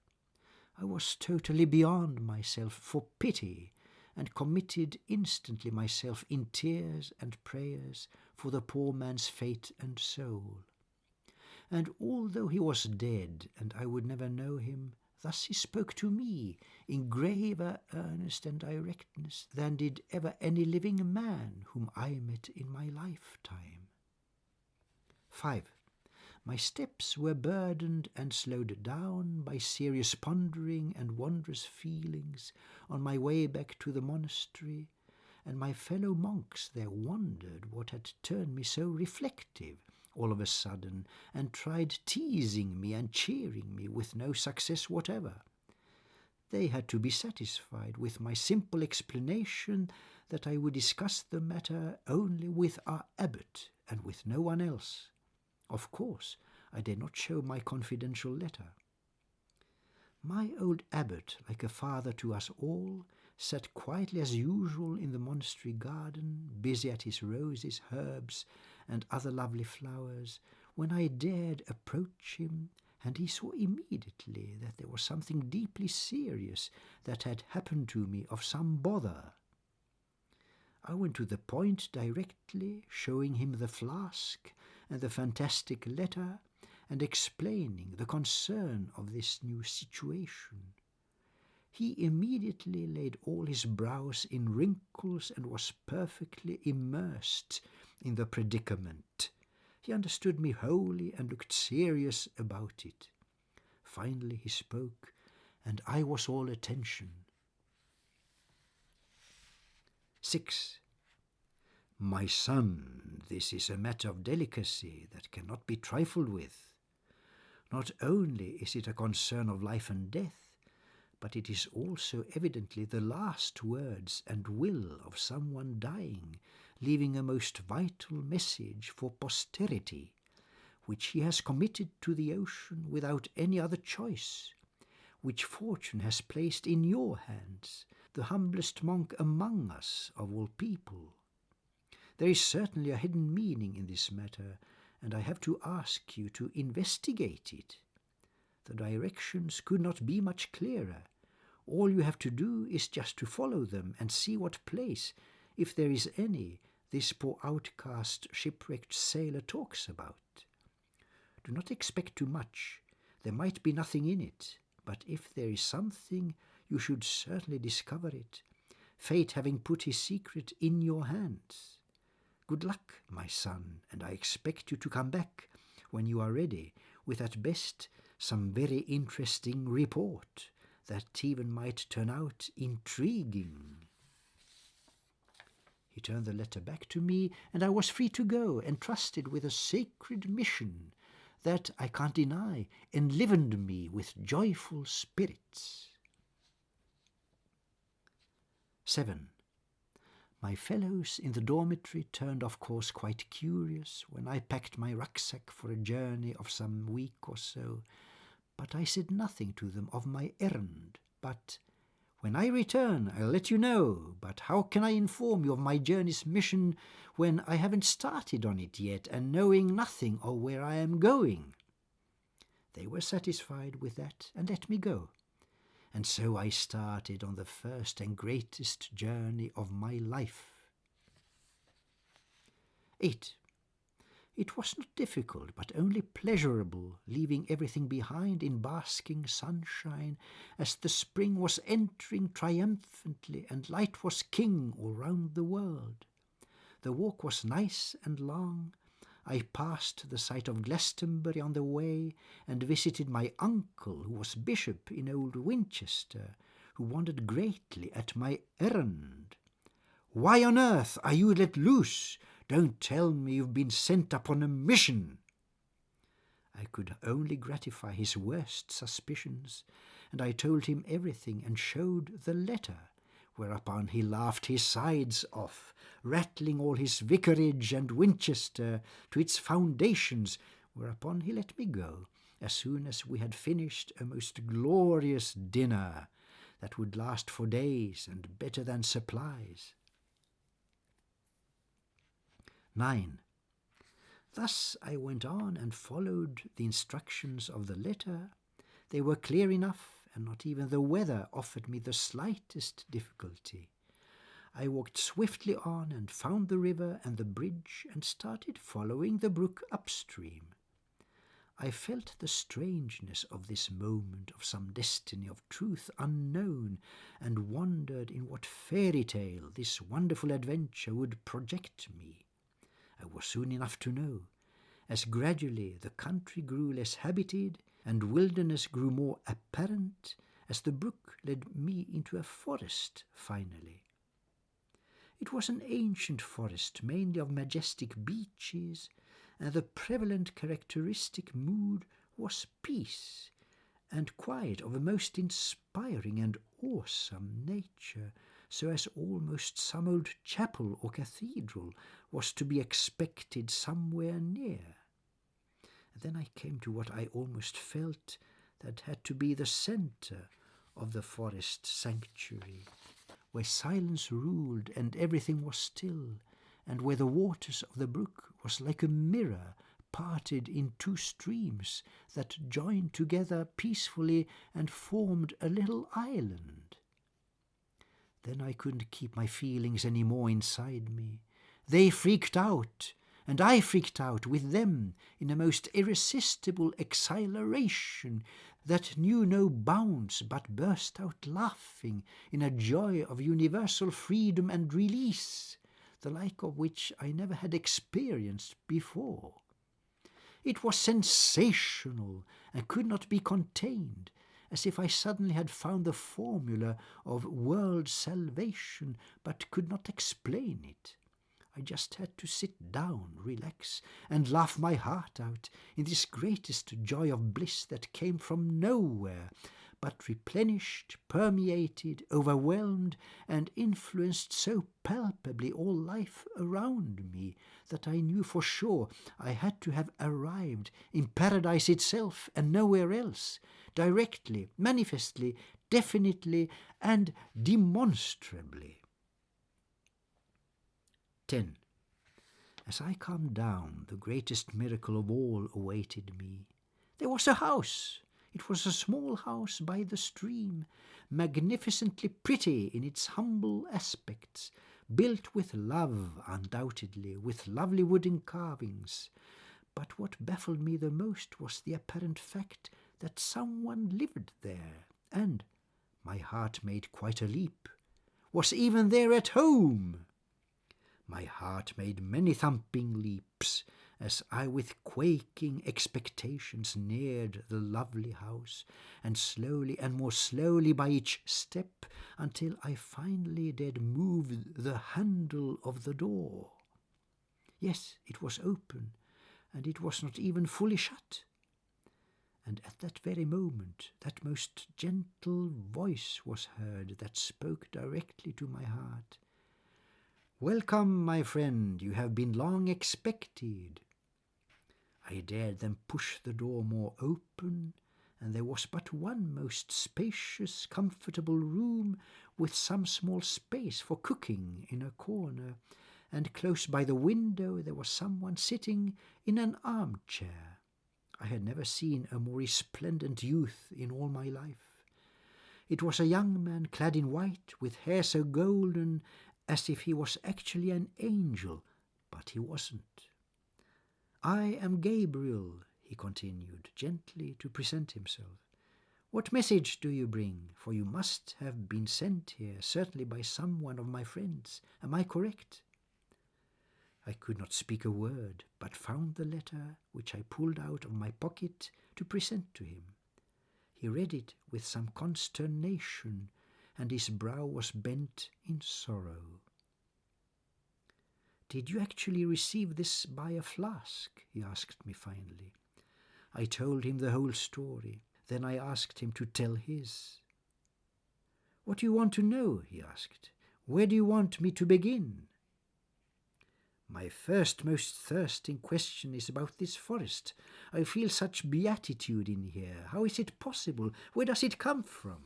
I was totally beyond myself for pity, and committed instantly myself in tears and prayers for the poor man's fate and soul. And although he was dead, and I would never know him, thus he spoke to me in graver earnest and directness than did ever any living man whom I met in my lifetime. 5. My steps were burdened and slowed down by serious pondering and wondrous feelings on my way back to the monastery, and my fellow monks there wondered what had turned me so reflective all of a sudden, and tried teasing me and cheering me with no success whatever. They had to be satisfied with my simple explanation that I would discuss the matter only with our abbot and with no one else. Of course, I did not show my confidential letter. My old abbot, like a father to us all, sat quietly as usual in the monastery garden, busy at his roses, herbs, and other lovely flowers, when I dared approach him, and he saw immediately that there was something deeply serious that had happened to me of some bother. I went to the point directly, showing him the flask and the fantastic letter, and explaining the concern of this new situation. He immediately laid all his brows in wrinkles and was perfectly immersed in the predicament. He understood me wholly and looked serious about it. Finally he spoke, and I was all attention. 6. My son, this is a matter of delicacy that cannot be trifled with. Not only is it a concern of life and death, but it is also evidently the last words and will of someone dying, leaving a most vital message for posterity, which he has committed to the ocean without any other choice, which fortune has placed in your hands, the humblest monk among us of all people. There is certainly a hidden meaning in this matter, and I have to ask you to investigate it. The directions could not be much clearer. All you have to do is just to follow them and see what place, if there is any, this poor outcast shipwrecked sailor talks about. Do not expect too much. There might be nothing in it, but if there is something, you should certainly discover it, fate having put his secret in your hands. Good luck, my son, and I expect you to come back when you are ready with at best some very interesting report that even might turn out intriguing. He turned the letter back to me, and I was free to go, entrusted with a sacred mission that, I can't deny, enlivened me with joyful spirits. 7. My fellows in the dormitory turned, of course, quite curious when I packed my rucksack for a journey of some week or so, but I said nothing to them of my errand. But when I return, I'll let you know. But how can I inform you of my journey's mission when I haven't started on it yet and knowing nothing of where I am going? They were satisfied with that and let me go. And so I started on the first and greatest journey of my life. 8. It was not difficult, but only pleasurable, leaving everything behind in basking sunshine as the spring was entering triumphantly and light was king all round the world. The walk was nice and long. I passed the site of Glastonbury on the way and visited my uncle, who was bishop in old Winchester, who wondered greatly at my errand. "Why on earth are you let loose? Don't tell me you've been sent upon a mission." I could only gratify his worst suspicions, and I told him everything and showed the letter, whereupon he laughed his sides off, rattling all his vicarage and Winchester to its foundations, whereupon he let me go as soon as we had finished a most glorious dinner that would last for days and better than supplies. 9. Thus I went on and followed the instructions of the letter. They were clear enough, and not even the weather offered me the slightest difficulty. I walked swiftly on and found the river and the bridge and started following the brook upstream. I felt the strangeness of this moment of some destiny of truth unknown, and wondered in what fairy tale this wonderful adventure would project me. I was soon enough to know, as gradually the country grew less habited and wilderness grew more apparent, as the brook led me into a forest finally. It was an ancient forest, mainly of majestic beeches, and the prevalent characteristic mood was peace and quiet of a most inspiring and awesome nature, so as almost some old chapel or cathedral was to be expected somewhere near. And then I came to what I almost felt that had to be the centre of the forest sanctuary, where silence ruled and everything was still, and where the waters of the brook was like a mirror parted in two streams that joined together peacefully and formed a little island. Then I couldn't keep my feelings any more inside me. They freaked out, and I freaked out with them in a most irresistible exhilaration that knew no bounds, but burst out laughing in a joy of universal freedom and release, the like of which I never had experienced before. It was sensational and could not be contained, as if I suddenly had found the formula of world salvation but could not explain it. I just had to sit down, relax, and laugh my heart out in this greatest joy of bliss that came from nowhere, but replenished, permeated, overwhelmed, and influenced so palpably all life around me that I knew for sure I had to have arrived in paradise itself and nowhere else, directly, manifestly, definitely, and demonstrably. 10. As I calmed down, the greatest miracle of all awaited me. There was a house. It was a small house by the stream, magnificently pretty in its humble aspects, built with love, undoubtedly, with lovely wooden carvings. But what baffled me the most was the apparent fact that someone lived there, and, my heart made quite a leap, was even there at home. My heart made many thumping leaps as I with quaking expectations neared the lovely house, and slowly and more slowly by each step, until I finally dared move the handle of the door. Yes, it was open, and it was not even fully shut. And at that very moment, that most gentle voice was heard that spoke directly to my heart. "Welcome, my friend, you have been long expected." I dared then push the door more open, and there was but one most spacious, comfortable room, with some small space for cooking in a corner, and close by the window there was someone sitting in an armchair. I had never seen a more resplendent youth in all my life. It was a young man clad in white, with hair so golden as if he was actually an angel, but he wasn't. "I am Gabriel," he continued, gently to present himself. "What message do you bring? For you must have been sent here, certainly by some one of my friends. Am I correct?" I could not speak a word, but found the letter, which I pulled out of my pocket to present to him. He read it with some consternation, and his brow was bent in sorrow. "Did you actually receive this by a flask?" he asked me finally. I told him the whole story. Then I asked him to tell his. "What do you want to know?" he asked. "Where do you want me to begin?" "My first most thirsting question is about this forest. I feel such beatitude in here. How is it possible? Where does it come from?"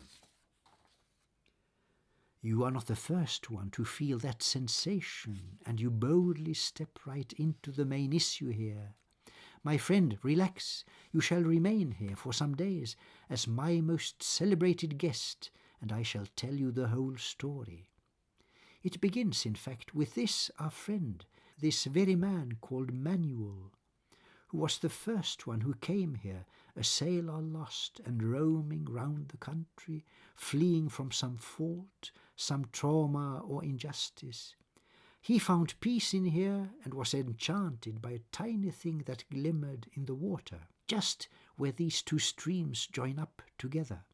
"You are not the first one to feel that sensation, and you boldly step right into the main issue here. My friend, relax. You shall remain here for some days as my most celebrated guest, and I shall tell you the whole story. It begins, in fact, with this, our friend, this very man called Manuel, who was the first one who came here, a sailor lost and roaming round the country, fleeing from some fault, some trauma or injustice. He found peace in here and was enchanted by a tiny thing that glimmered in the water, just where these two streams join up together.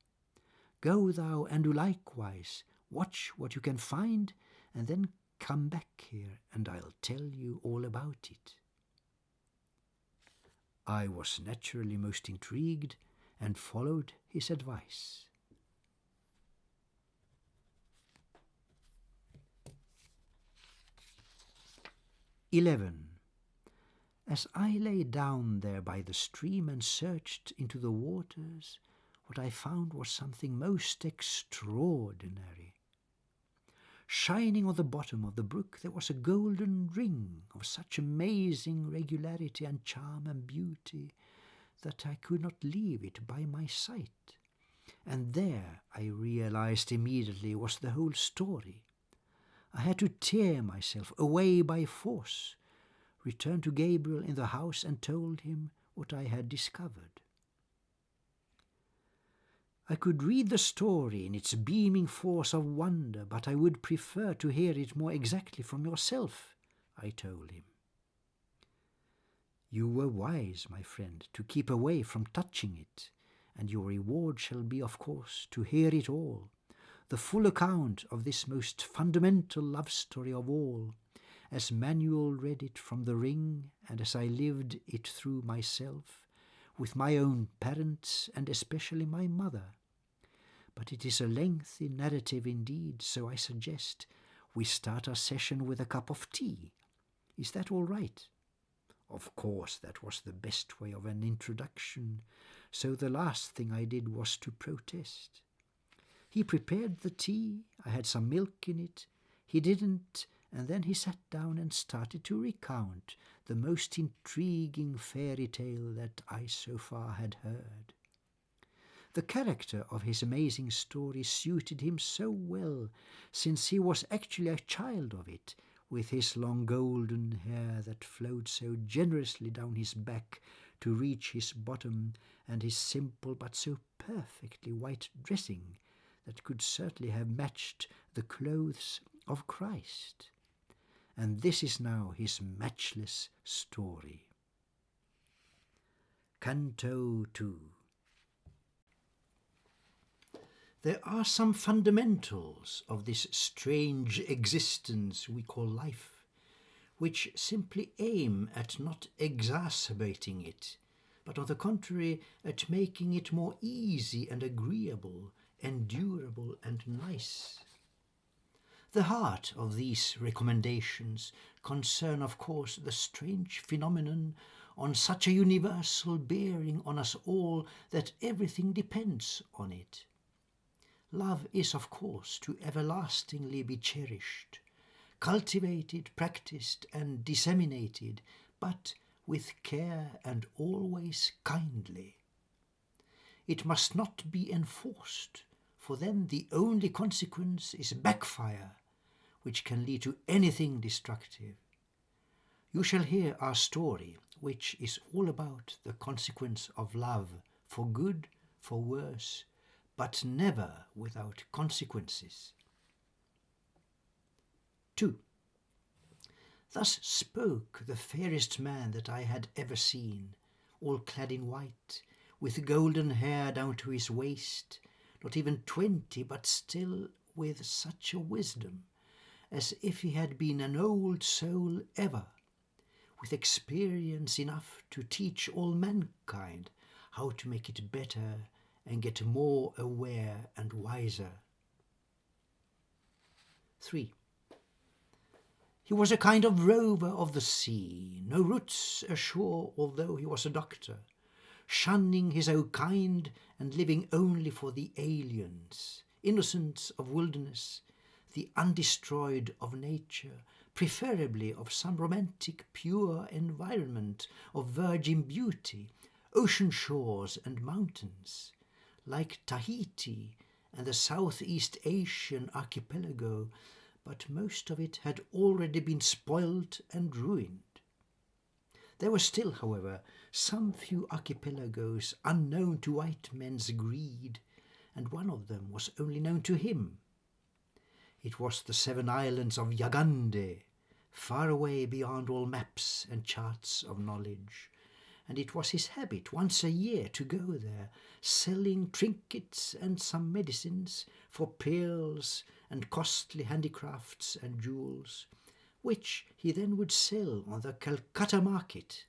Go thou and do likewise, watch what you can find, and then come back here and I'll tell you all about it." I was naturally most intrigued and followed his advice. 11. As I lay down there by the stream and searched into the waters, what I found was something most extraordinary. Shining on the bottom of the brook there was a golden ring of such amazing regularity and charm and beauty that I could not leave it by my sight. And there, I realized immediately, was the whole story. I had to tear myself away by force, returned to Gabriel in the house and told him what I had discovered. I could read the story in its beaming force of wonder, but I would prefer to hear it more exactly from yourself, I told him. You were wise, my friend, to keep away from touching it, and your reward shall be, of course, to hear it all, the full account of this most fundamental love story of all, as Manuel read it from the ring and as I lived it through myself, with my own parents and especially my mother. But it is a lengthy narrative indeed, so I suggest we start our session with a cup of tea. Is that all right? Of course, that was the best way of an introduction, so the last thing I did was to protest. He prepared the tea, I had some milk in it, he didn't, and then he sat down and started to recount the most intriguing fairy tale that I so far had heard. The character of his amazing story suited him so well, since he was actually a child of it, with his long golden hair that flowed so generously down his back to reach his bottom, and his simple but so perfectly white dressing that could certainly have matched the clothes of Christ. and this is now his matchless story. Canto 2. There are some fundamentals of this strange existence we call life, which simply aim at not exacerbating it, but on the contrary at making it more easy and agreeable, endurable and nice. The heart of these recommendations concern, of course, the strange phenomenon on such a universal bearing on us all that everything depends on it. Love is, of course, to everlastingly be cherished, cultivated, practiced, and disseminated, but with care and always kindly. It must not be enforced, for then the only consequence is backfire, which can lead to anything destructive. You shall hear our story, which is all about the consequence of love, for good, for worse, but never without consequences. 2. Thus spoke the fairest man that I had ever seen, all clad in white, with golden hair down to his waist, not even 20, but still with such a wisdom, as if he had been an old soul ever, with experience enough to teach all mankind how to make it better and get more aware and wiser. 3. He was a kind of rover of the sea, no roots ashore, although he was a doctor, shunning his own kind and living only for the aliens, innocents of wilderness, the undestroyed of nature, preferably of some romantic, pure environment of virgin beauty, ocean shores and mountains, like Tahiti and the Southeast Asian archipelago, but most of it had already been spoilt and ruined. There were still, however, some few archipelagos unknown to white men's greed, and one of them was only known to him. It was the 7 islands of Yagande, far away beyond all maps and charts of knowledge, and it was his habit once a year to go there, selling trinkets and some medicines for pearls and costly handicrafts and jewels, which he then would sell on the Calcutta market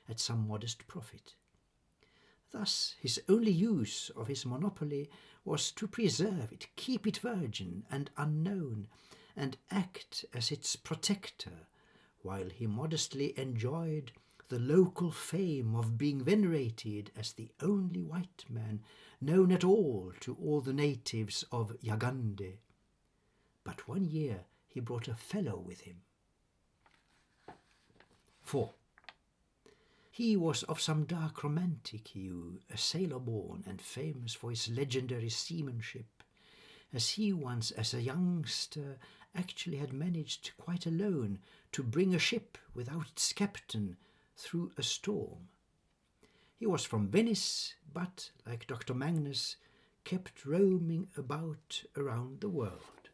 at some modest profit. Thus his only use of his monopoly was to preserve it, keep it virgin and unknown, and act as its protector, while he modestly enjoyed the local fame of being venerated as the only white man known at all to all the natives of Yagande. But one year he brought a fellow with him. 4. He was of some dark romantic hue, a sailor born and famous for his legendary seamanship, as he once as a youngster actually had managed quite alone to bring a ship without its captain through a storm. He was from Venice, but, like Dr. Magnus, kept roaming about around the world,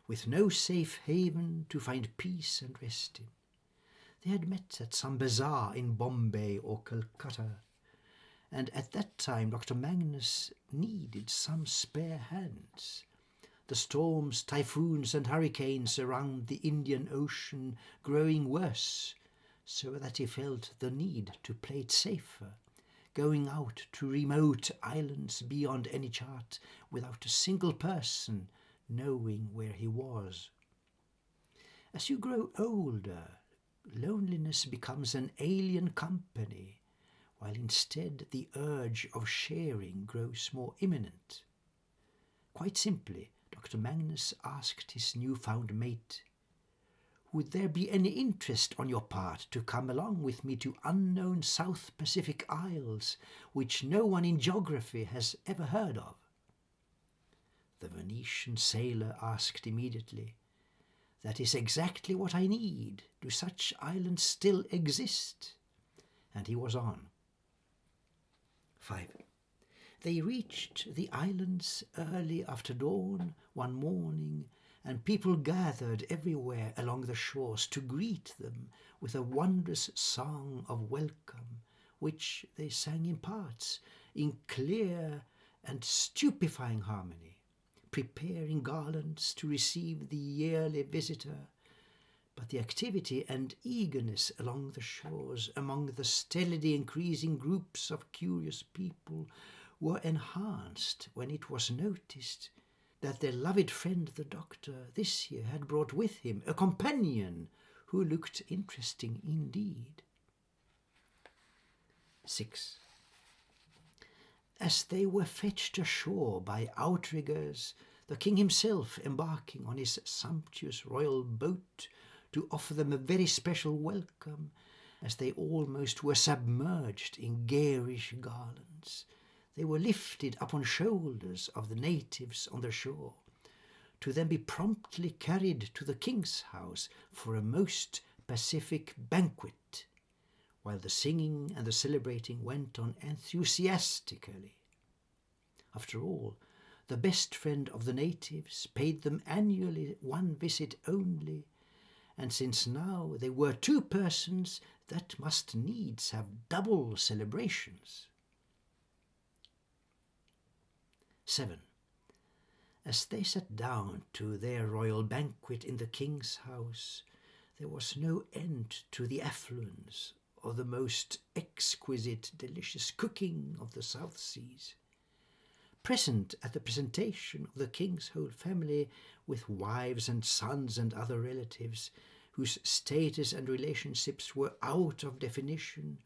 with no safe haven to find peace and rest in. They had met at some bazaar in Bombay or Calcutta, and at that time Dr. Magnus needed some spare hands. The storms, typhoons and hurricanes around the Indian Ocean growing worse, so that he felt the need to play it safer, going out to remote islands beyond any chart without a single person knowing where he was. As you grow older, loneliness becomes an alien company, while instead the urge of sharing grows more imminent. Quite simply, Dr. Magnus asked his newfound mate, "Would there be any interest on your part to come along with me to unknown South Pacific isles, which no one in geography has ever heard of?" The Venetian sailor asked immediately, "That is exactly what I need. Do such islands still exist?" And he was on. 5. They reached the islands early after dawn one morning, and people gathered everywhere along the shores to greet them with a wondrous song of welcome, which they sang in parts, in clear and stupefying harmony, preparing garlands to receive the yearly visitor. But the activity and eagerness along the shores, among the steadily increasing groups of curious people, were enhanced when it was noticed that their loved friend the doctor this year had brought with him a companion who looked interesting indeed. 6. As they were fetched ashore by outriggers, the king himself embarking on his sumptuous royal boat to offer them a very special welcome, as they almost were submerged in garish garlands, they were lifted upon shoulders of the natives on the shore, to then be promptly carried to the king's house for a most pacific banquet, while the singing and the celebrating went on enthusiastically. After all, the best friend of the natives paid them annually one visit only, and since now they were 2 persons, that must needs have double celebrations. 7. As they sat down to their royal banquet in the king's house, there was no end to the affluence of the most exquisite, delicious cooking of the South Seas. Present at the presentation of the king's whole family, with wives and sons and other relatives, whose status and relationships were out of definition,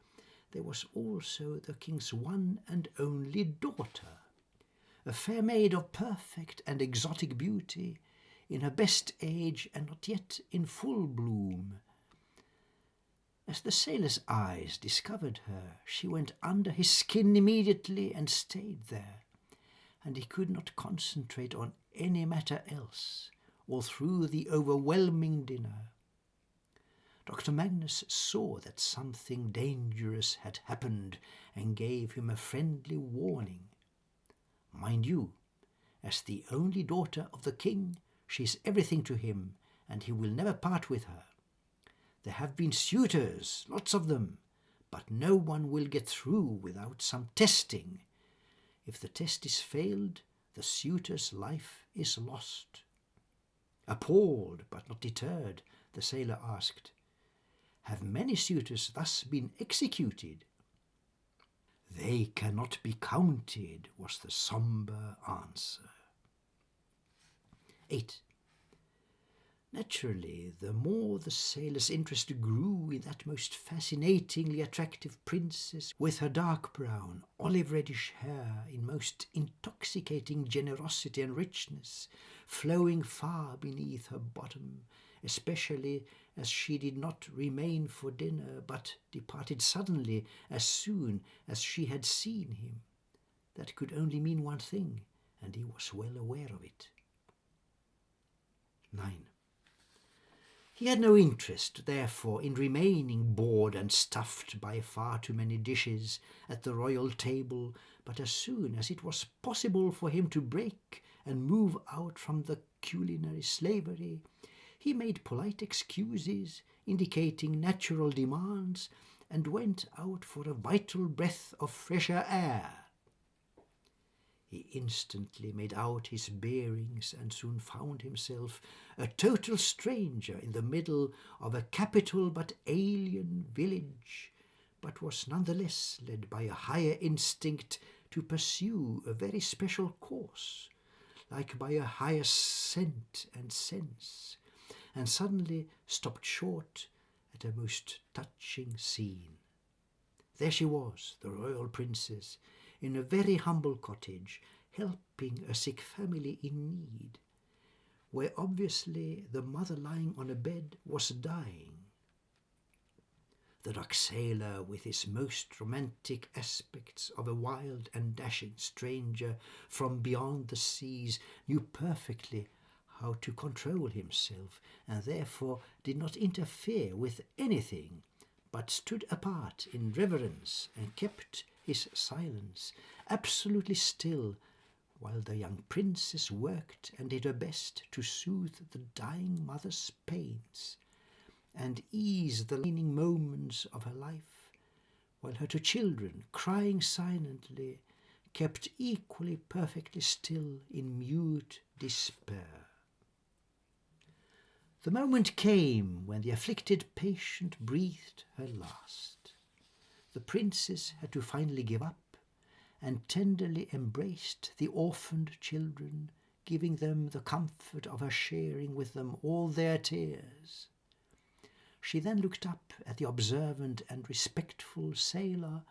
there was also the king's one and only daughter, a fair maid of perfect and exotic beauty, in her best age and not yet in full bloom. As the sailor's eyes discovered her, she went under his skin immediately and stayed there, and he could not concentrate on any matter else all through the overwhelming dinner. Dr. Magnus saw that something dangerous had happened and gave him a friendly warning. Mind you, as the only daughter of the king, she is everything to him, and he will never part with her. There have been suitors, lots of them, but no one will get through without some testing. If the test is failed, the suitor's life is lost. Appalled, but not deterred, the sailor asked, "Have many suitors thus been executed?" "They cannot be counted," was the sombre answer. 8. Naturally, the more the sailor's interest grew in that most fascinatingly attractive princess, with her dark brown, olive-reddish hair in most intoxicating generosity and richness, flowing far beneath her bottom, especially as she did not remain for dinner, but departed suddenly as soon as she had seen him. That could only mean one thing, and he was well aware of it. 9. He had no interest, therefore, in remaining bored and stuffed by far too many dishes at the royal table, but as soon as it was possible for him to break and move out from the culinary slavery, he made polite excuses, indicating natural demands, and went out for a vital breath of fresher air. He instantly made out his bearings and soon found himself a total stranger in the middle of a capital but alien village, but was nonetheless led by a higher instinct to pursue a very special course, like by a higher scent and sense, and suddenly stopped short at a most touching scene. There she was, the royal princess, in a very humble cottage, helping a sick family in need, where obviously the mother lying on a bed was dying. The dark sailor, with his most romantic aspects of a wild and dashing stranger from beyond the seas, knew perfectly how to control himself, and therefore did not interfere with anything, but stood apart in reverence and kept his silence, absolutely still, while the young princess worked and did her best to soothe the dying mother's pains and ease the leaning moments of her life, while her two children, crying silently, kept equally perfectly still in mute despair. The moment came when the afflicted patient breathed her last. The princess had to finally give up and tenderly embraced the orphaned children, giving them the comfort of her sharing with them all their tears. She then looked up at the observant and respectful sailor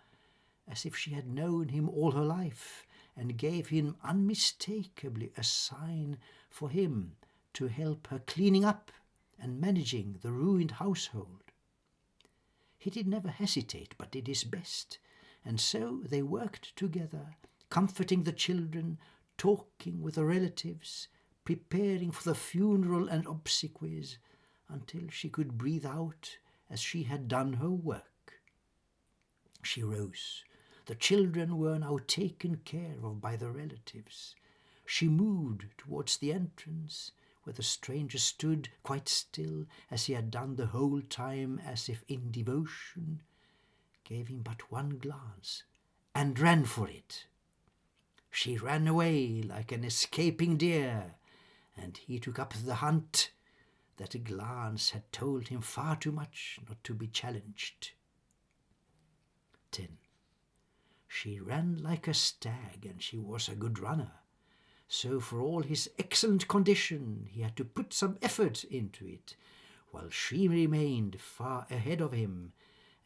as if she had known him all her life, and gave him unmistakably a sign for him to help her cleaning up and managing the ruined household. He did never hesitate, but did his best, and so they worked together, comforting the children, talking with the relatives, preparing for the funeral and obsequies, until she could breathe out as she had done her work. She rose. The children were now taken care of by the relatives. She moved towards the entrance, where the stranger stood quite still, as he had done the whole time, as if in devotion, gave him but one glance, and ran for it. She ran away like an escaping deer, and he took up the hunt. That glance had told him far too much not to be challenged. 10. She ran like a stag, and she was a good runner. So for all his excellent condition, he had to put some effort into it, while she remained far ahead of him,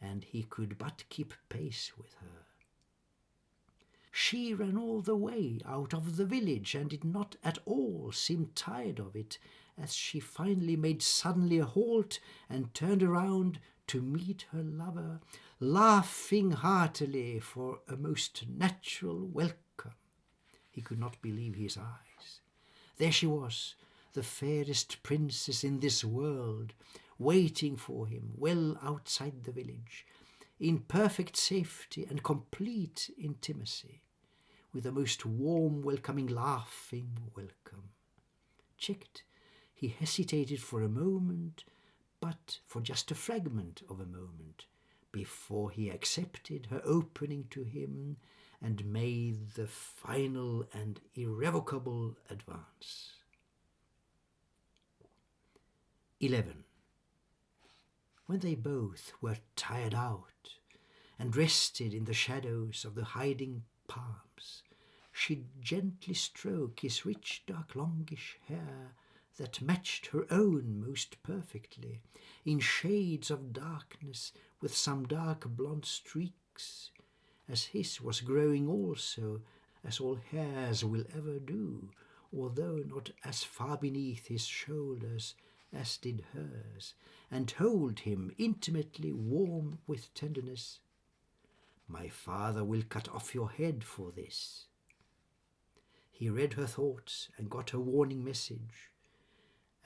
and he could but keep pace with her. She ran all the way out of the village, and did not at all seem tired of it, as she finally made suddenly a halt and turned around to meet her lover, laughing heartily for a most natural welcome. He could not believe his eyes. There she was, the fairest princess in this world, waiting for him well outside the village, in perfect safety and complete intimacy, with a most warm, welcoming, laughing welcome. Checked, he hesitated for a moment, but for just a fragment of a moment, before he accepted her opening to him and made the final and irrevocable advance. 11. When they both were tired out and rested in the shadows of the hiding palms, she gently stroked his rich, dark, longish hair that matched her own most perfectly, in shades of darkness with some dark blonde streaks, as his was growing also, as all hairs will ever do, although not as far beneath his shoulders as did hers, and hold him intimately warm with tenderness. My father will cut off your head for this. He read her thoughts and got her warning message,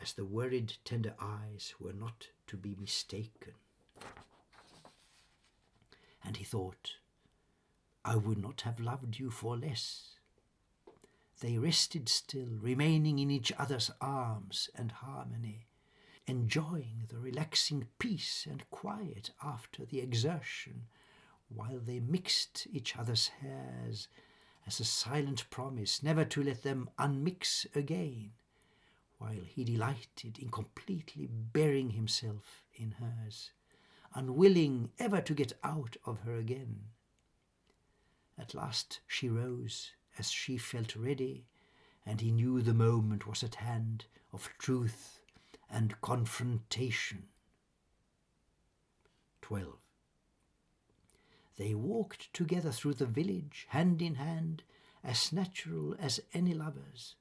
as the worried, tender eyes were not to be mistaken. And he thought, I would not have loved you for less. They rested still, remaining in each other's arms and harmony, enjoying the relaxing peace and quiet after the exertion, while they mixed each other's hairs as a silent promise never to let them unmix again, while he delighted in completely burying himself in hers, unwilling ever to get out of her again. At last she rose, as she felt ready, and he knew the moment was at hand of truth and confrontation. 12. They walked together through the village, hand in hand, as natural as any lovers,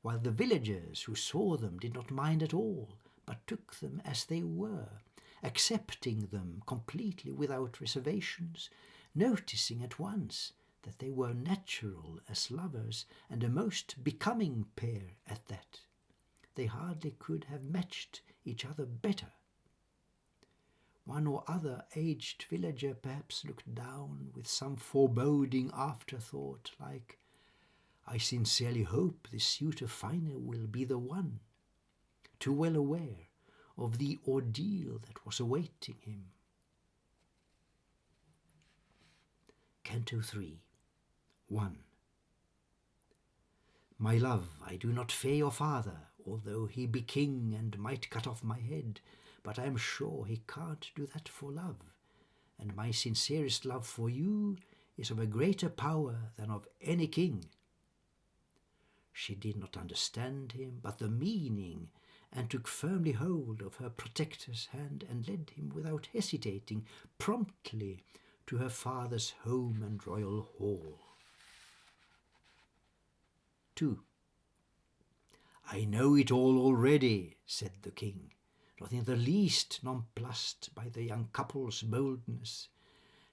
while the villagers who saw them did not mind at all, but took them as they were, accepting them completely without reservations, noticing at once that they were natural as lovers, and a most becoming pair at that. They hardly could have matched each other better. One or other aged villager perhaps looked down with some foreboding afterthought, like, I sincerely hope this suitor finer will be the one, too well aware of the ordeal that was awaiting him. Canto 3, 1. My love, I do not fear your father, although he be king and might cut off my head, but I am sure he can't do that for love, and my sincerest love for you is of a greater power than of any king. She did not understand him, but the meaning, and took firmly hold of her protector's hand and led him without hesitating promptly to her father's home and royal hall. 2. I know it all already, said the king, not in the least nonplussed by the young couple's boldness.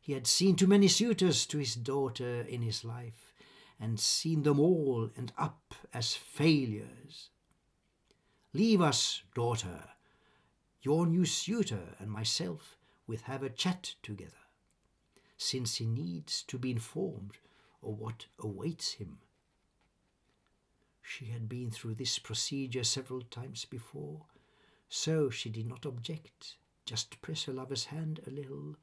He had seen too many suitors to his daughter in his life, and seen them all end up as failures. Leave us, daughter. Your new suitor and myself will have a chat together, since he needs to be informed of what awaits him. She had been through this procedure several times before, so she did not object, just press her lover's hand a little,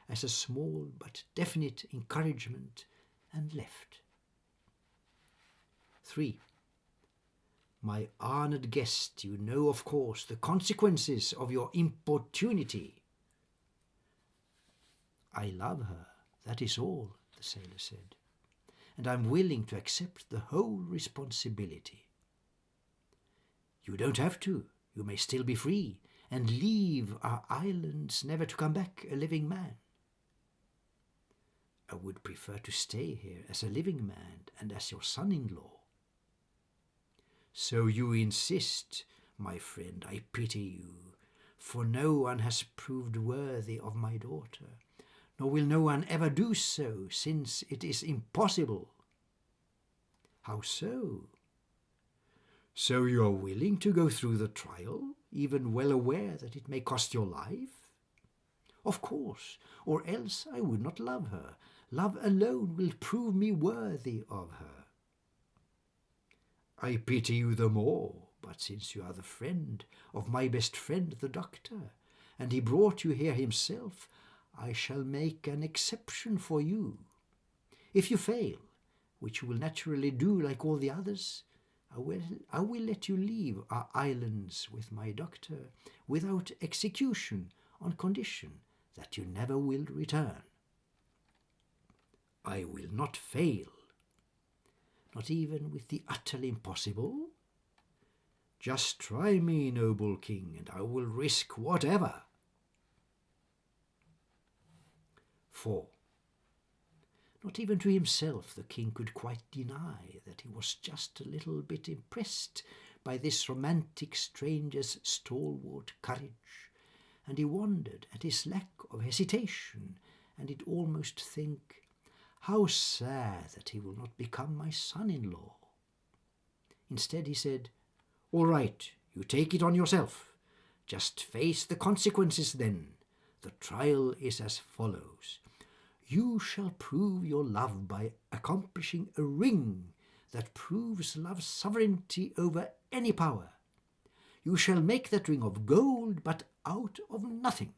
as a small but definite encouragement, and left. 3. My honoured guest, you know, of course, the consequences of your importunity. I love her, that is all, the sailor said, and I'm willing to accept the whole responsibility. You don't have to. You may still be free and leave our islands never to come back a living man. I would prefer to stay here as a living man and as your son-in-law. So you insist, my friend, I pity you, for no one has proved worthy of my daughter, nor will no one ever do so, since it is impossible. How so? So you are willing to go through the trial, even well aware that it may cost your life? Of course, or else I would not love her. Love alone will prove me worthy of her. I pity you the more, but since you are the friend of my best friend, the doctor, and he brought you here himself, I shall make an exception for you. If you fail, which you will naturally do like all the others, I will let you leave our islands with my doctor without execution, on condition that you never will return. I will not fail, not even with the utterly impossible. Just try me, noble king, and I will risk whatever. 4. Not even to himself the king could quite deny that he was just a little bit impressed by this romantic stranger's stalwart courage, and he wondered at his lack of hesitation, and did almost think, how sad that he will not become my son-in-law. Instead he said, all right, you take it on yourself. Just face the consequences then. The trial is as follows. You shall prove your love by accomplishing a ring that proves love's sovereignty over any power. You shall make that ring of gold, but out of nothing.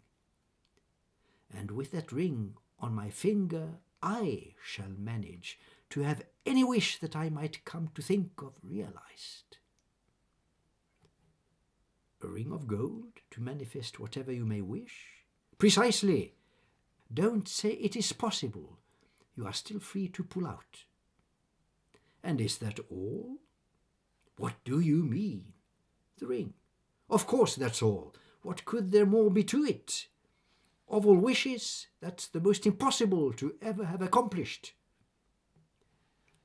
And with that ring on my finger, I shall manage to have any wish that I might come to think of realized. A ring of gold to manifest whatever you may wish? Precisely. Don't say it is possible. You are still free to pull out. And is that all? What do you mean? The ring. Of course that's all. What could there more be to it? Of all wishes, that's the most impossible to ever have accomplished.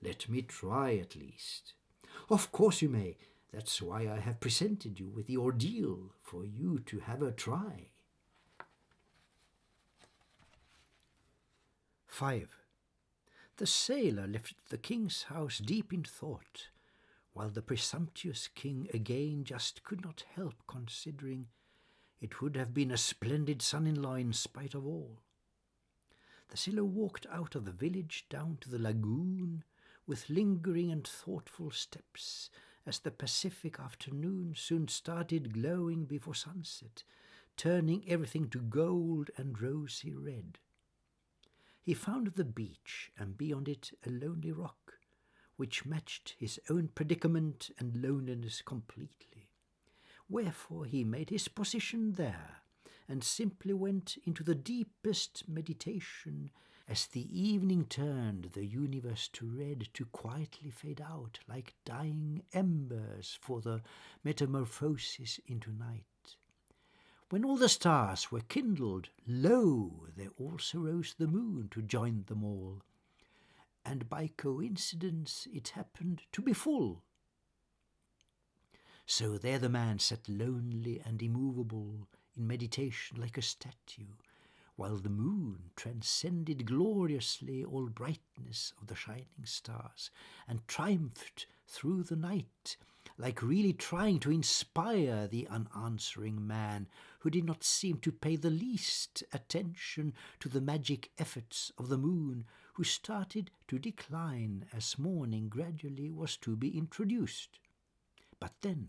Let me try at least. Of course you may. That's why I have presented you with the ordeal, for you to have a try. 5. The sailor left the king's house deep in thought, while the presumptuous king again just could not help considering it would have been a splendid son-in-law in spite of all. The sailor walked out of the village down to the lagoon, with lingering and thoughtful steps, as the Pacific afternoon soon started glowing before sunset, turning everything to gold and rosy red. He found the beach, and beyond it a lonely rock, which matched his own predicament and loneliness completely. Wherefore he made his position there, and simply went into the deepest meditation as the evening turned the universe to red, to quietly fade out like dying embers for the metamorphosis into night. When all the stars were kindled, lo, there also rose the moon to join them all, and by coincidence it happened to be full. So there the man sat lonely and immovable in meditation like a statue, while the moon transcended gloriously all brightness of the shining stars, and triumphed through the night, like really trying to inspire the unanswering man, who did not seem to pay the least attention to the magic efforts of the moon, who started to decline as morning gradually was to be introduced. But then,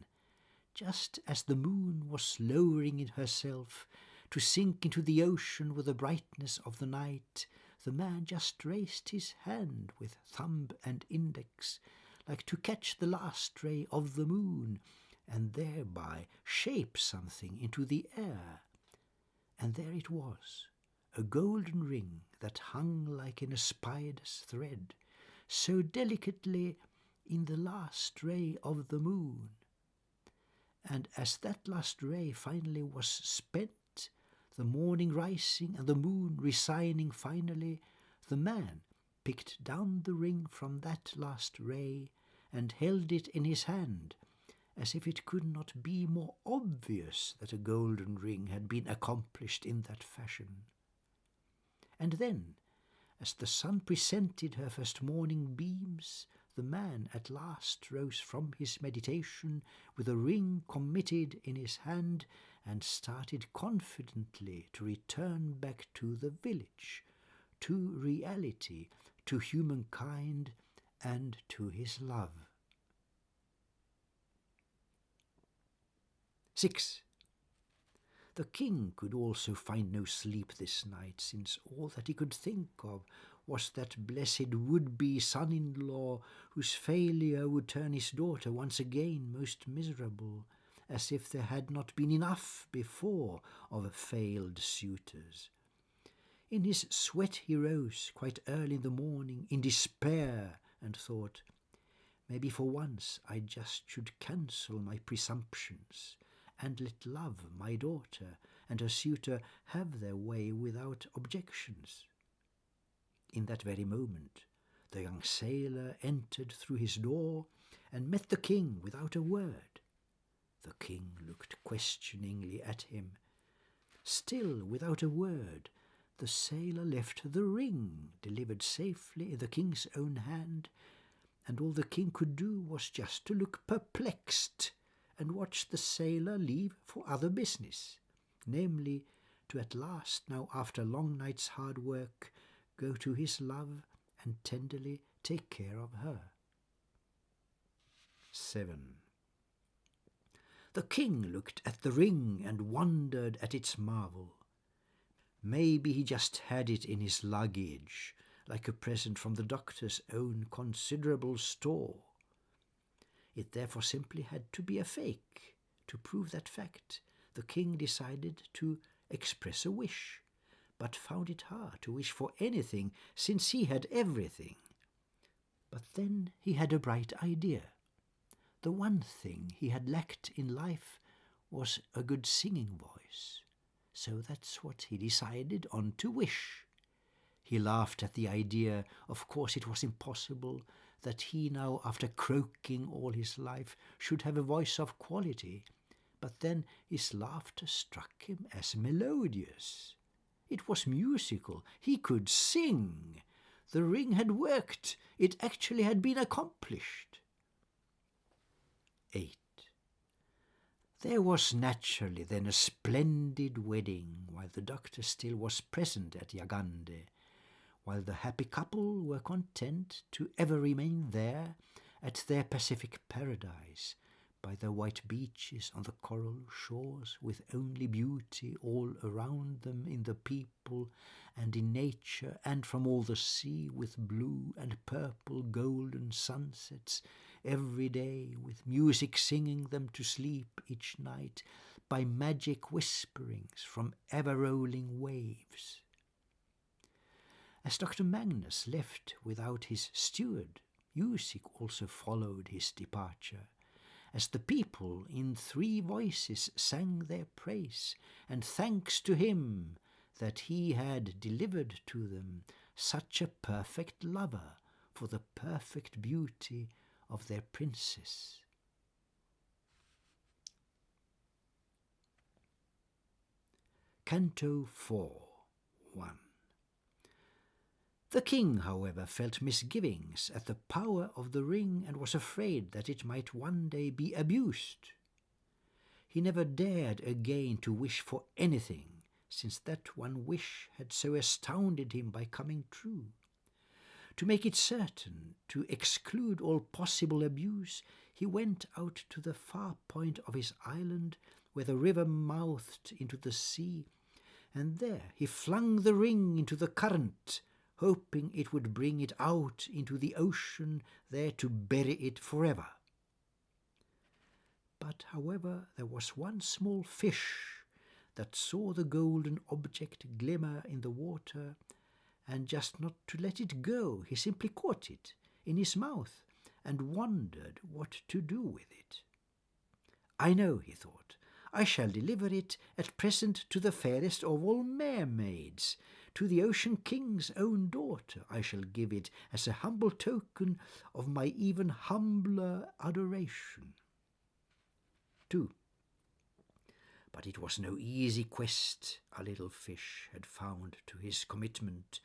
just as the moon was lowering in herself to sink into the ocean with the brightness of the night, the man just raised his hand with thumb and index, like to catch the last ray of the moon, and thereby shape something into the air. And there it was, a golden ring that hung like in a spider's thread, so delicately in the last ray of the moon. And as that last ray finally was spent, the morning rising and the moon resigning finally, the man picked down the ring from that last ray and held it in his hand, as if it could not be more obvious that a golden ring had been accomplished in that fashion. And then, as the sun presented her first morning beams, the man at last rose from his meditation with a ring committed in his hand, and started confidently to return back to the village, to reality, to humankind, and to his love. 6. The king could also find no sleep this night, since all that he could think of was that blessed would-be son-in-law, whose failure would turn his daughter once again most miserable, as if there had not been enough before of failed suitors. In his sweat he rose quite early in the morning in despair, and thought, maybe for once I just should cancel my presumptions, and let love, my daughter, and her suitor have their way without objections. In that very moment the young sailor entered through his door and met the king without a word. The king looked questioningly at him. Still without a word, the sailor left the ring delivered safely in the king's own hand, and all the king could do was just to look perplexed and watch the sailor leave for other business, namely, to at last, now after a long night's hard work, go to his love and tenderly take care of her. 7. The king looked at the ring and wondered at its marvel. Maybe he just had it in his luggage, like a present from the doctor's own considerable store. It therefore simply had to be a fake. To prove that fact, the king decided to express a wish, but found it hard to wish for anything, since he had everything. But then he had a bright idea. The one thing he had lacked in life was a good singing voice, so that's what he decided on to wish. He laughed at the idea. Of course it was impossible that he now, after croaking all his life, should have a voice of quality. But then his laughter struck him as melodious. It was musical. He could sing. The ring had worked. It actually had been accomplished. 8. There was naturally then a splendid wedding, while the doctor still was present at Yagande, while the happy couple were content to ever remain there at their Pacific paradise, by the white beaches on the coral shores, with only beauty all around them in the people and in nature, and from all the sea with blue and purple golden sunsets every day, with music singing them to sleep each night by magic whisperings from ever-rolling waves. As Dr. Magnus left without his steward, music also followed his departure, as the people in 3 voices sang their praise and thanks to him that he had delivered to them such a perfect lover for the perfect beauty of their princess. Canto 4, 1. The king, however, felt misgivings at the power of the ring and was afraid that it might one day be abused. He never dared again to wish for anything, since that one wish had so astounded him by coming true. To make it certain, to exclude all possible abuse, he went out to the far point of his island, where the river mouthed into the sea, and there he flung the ring into the current, hoping it would bring it out into the ocean, there to bury it forever. But, however, there was one small fish that saw the golden object glimmer in the water, and just not to let it go, he simply caught it in his mouth and wondered what to do with it. I know, he thought, I shall deliver it at present to the fairest of all mermaids, to the Ocean King's own daughter. I shall give it as a humble token of my even humbler adoration. 2. But it was no easy quest our little fish had found to his commitment,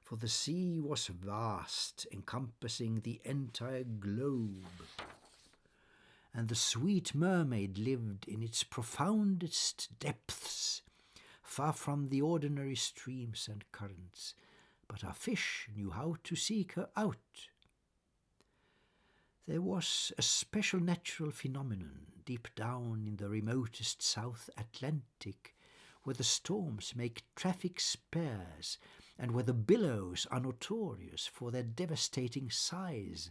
for the sea was vast, encompassing the entire globe, and the sweet mermaid lived in its profoundest depths, far from the ordinary streams and currents, but our fish knew how to seek her out. There was a special natural phenomenon deep down in the remotest South Atlantic, where the storms make traffic sparse, and where the billows are notorious for their devastating size,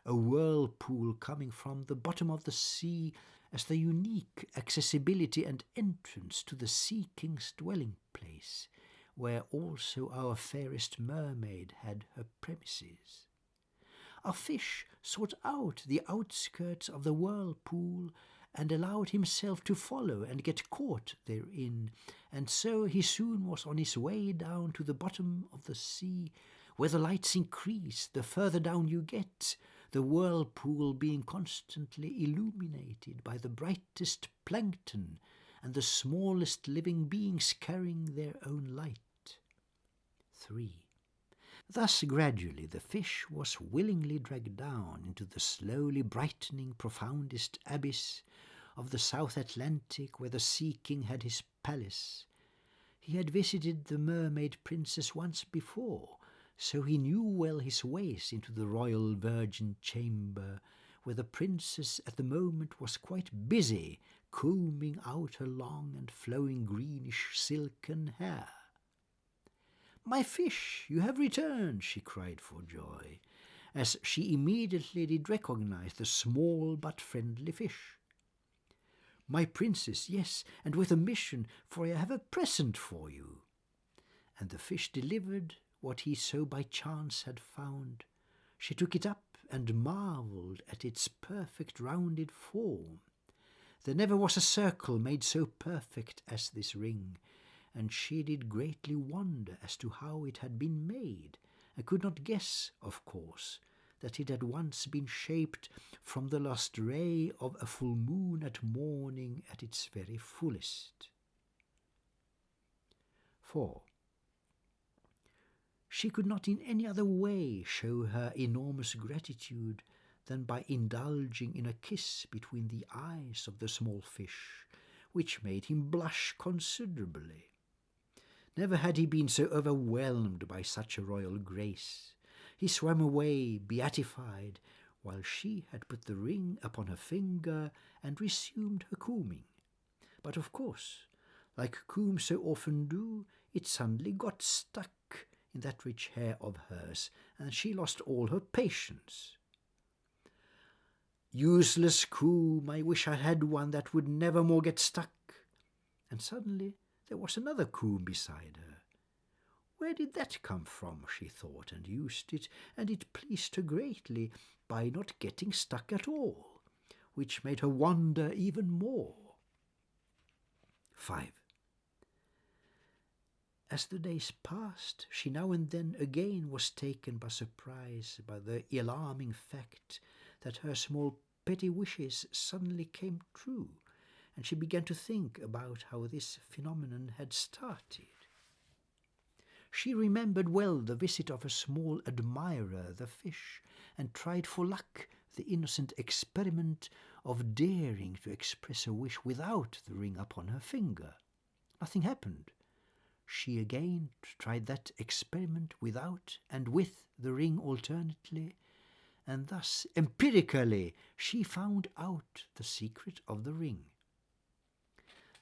a whirlpool coming from the bottom of the sea as the unique accessibility and entrance to the Sea King's dwelling place, where also our fairest mermaid had her premises. Our fish sought out the outskirts of the whirlpool and allowed himself to follow and get caught therein, and so he soon was on his way down to the bottom of the sea, where the lights increase the further down you get, the whirlpool being constantly illuminated by the brightest plankton and the smallest living beings carrying their own light. 3. Thus gradually the fish was willingly dragged down into the slowly brightening profoundest abyss of the South Atlantic, where the Sea King had his palace. He had visited the mermaid princess once before, so he knew well his ways into the royal virgin chamber, where the princess at the moment was quite busy combing out her long and flowing greenish silken hair. "My fish, you have returned," she cried for joy, as she immediately did recognize the small but friendly fish. "My princess, yes, and with a mission, for I have a present for you." And the fish delivered what he so by chance had found. She took it up and marvelled at its perfect rounded form. There never was a circle made so perfect as this ring, and she did greatly wonder as to how it had been made, and could not guess, of course, that it had once been shaped from the last ray of a full moon at morning at its very fullest. 4. She could not in any other way show her enormous gratitude than by indulging in a kiss between the eyes of the small fish, which made him blush considerably. Never had he been so overwhelmed by such a royal grace. He swam away, beatified, while she had put the ring upon her finger and resumed her combing. But of course, like combs so often do, it suddenly got stuck in that rich hair of hers, and she lost all her patience. Useless comb, I wish I had one that would never more get stuck. And suddenly there was another comb beside her. Where did that come from, she thought, and used it, and it pleased her greatly by not getting stuck at all, which made her wonder even more. 5. As the days passed, she now and then again was taken by surprise by the alarming fact that her small petty wishes suddenly came true, and she began to think about how this phenomenon had started. She remembered well the visit of a small admirer, the fish, and tried for luck the innocent experiment of daring to express a wish without the ring upon her finger. Nothing happened. She again tried that experiment without and with the ring alternately, and thus empirically she found out the secret of the ring.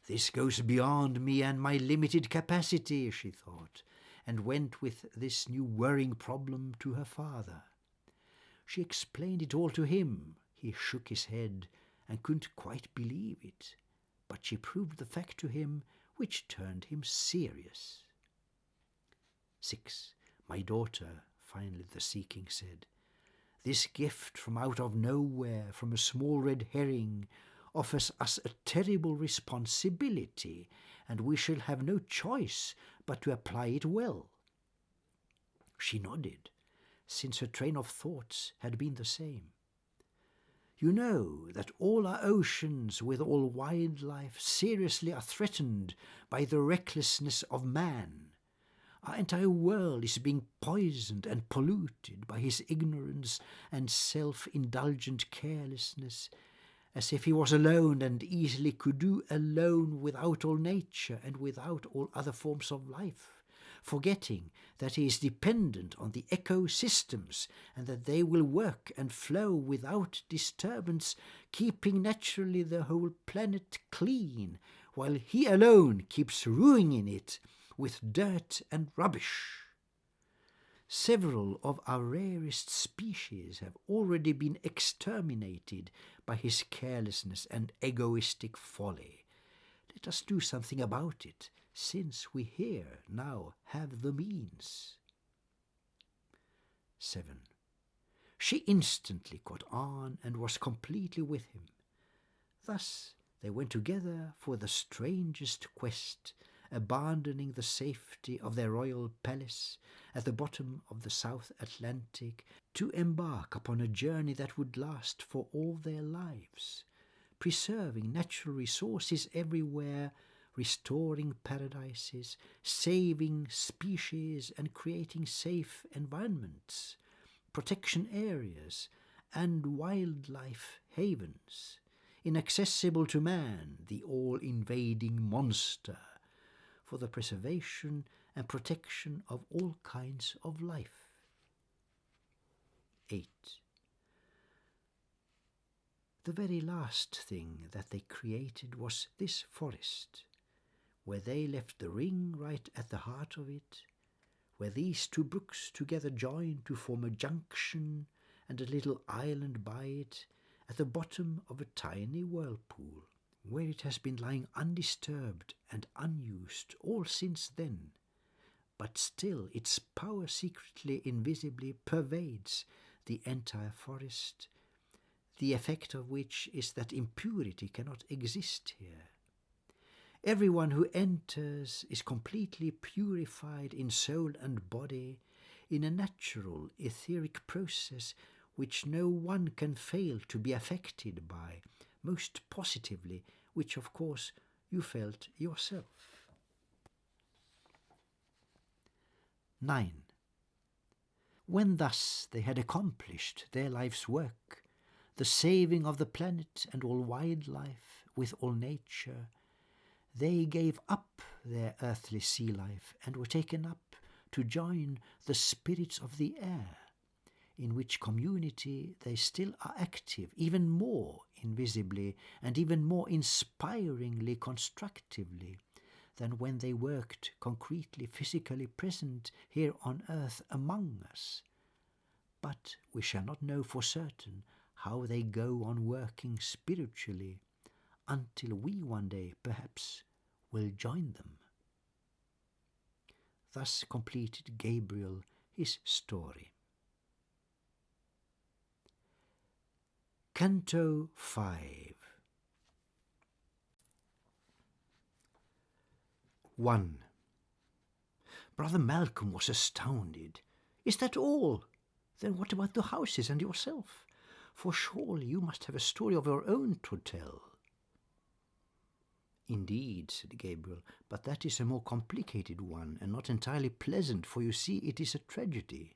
This goes beyond me and my limited capacity, she thought, and went with this new worrying problem to her father. She explained it all to him. He shook his head and couldn't quite believe it, but she proved the fact to him, which turned him serious. 6. My daughter, finally the Sea-King said, this gift from out of nowhere, from a small red herring, offers us a terrible responsibility, and we shall have no choice but to apply it well. She nodded, since her train of thoughts had been the same. You know that all our oceans with all wildlife seriously are threatened by the recklessness of man. Our entire world is being poisoned and polluted by his ignorance and self-indulgent carelessness, as if he was alone and easily could do alone without all nature and without all other forms of life, forgetting that he is dependent on the ecosystems and that they will work and flow without disturbance, keeping naturally the whole planet clean, while he alone keeps ruining it with dirt and rubbish. Several of our rarest species have already been exterminated by his carelessness and egoistic folly. Let us do something about it, since we here now have the means. 7. She instantly caught on and was completely with him. Thus they went together for the strangest quest, abandoning the safety of their royal palace at the bottom of the South Atlantic to embark upon a journey that would last for all their lives, preserving natural resources everywhere, restoring paradises, saving species and creating safe environments, protection areas and wildlife havens, inaccessible to man, the all-invading monster, for the preservation and protection of all kinds of life. 8. The very last thing that they created was this forest, where they left the ring right at the heart of it, where these two brooks together join to form a junction and a little island by it at the bottom of a tiny whirlpool, where it has been lying undisturbed and unused all since then, but still its power secretly, invisibly pervades the entire forest, the effect of which is that impurity cannot exist here. Everyone who enters is completely purified in soul and body in a natural etheric process which no one can fail to be affected by, most positively, which of course you felt yourself. 9. When thus they had accomplished their life's work, the saving of the planet and all wildlife with all nature, They gave up their earthly sea life and were taken up to join the spirits of the air, in which community they still are active, even more invisibly and even more inspiringly constructively than when they worked concretely, physically present here on earth among us. But we shall not know for certain how they go on working spiritually until we one day, perhaps, will join them. Thus completed Gabriel his story. Canto 5. 1. Brother Malcolm was astounded. Is that all? Then what about the houses and yourself? For surely you must have a story of your own to tell. Indeed, said Gabriel, but that is a more complicated one, and not entirely pleasant, for you see it is a tragedy.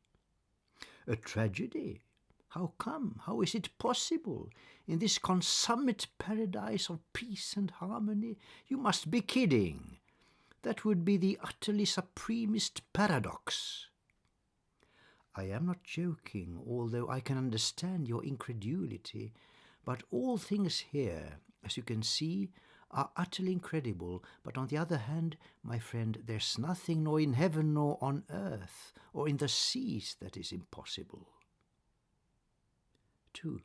A tragedy? How come? How is it possible? In this consummate paradise of peace and harmony? You must be kidding. That would be the utterly supremest paradox. I am not joking, although I can understand your incredulity, but all things here, as you can see, are utterly incredible. But on the other hand, my friend, there's nothing nor in heaven nor on earth or in the seas that is impossible. 2.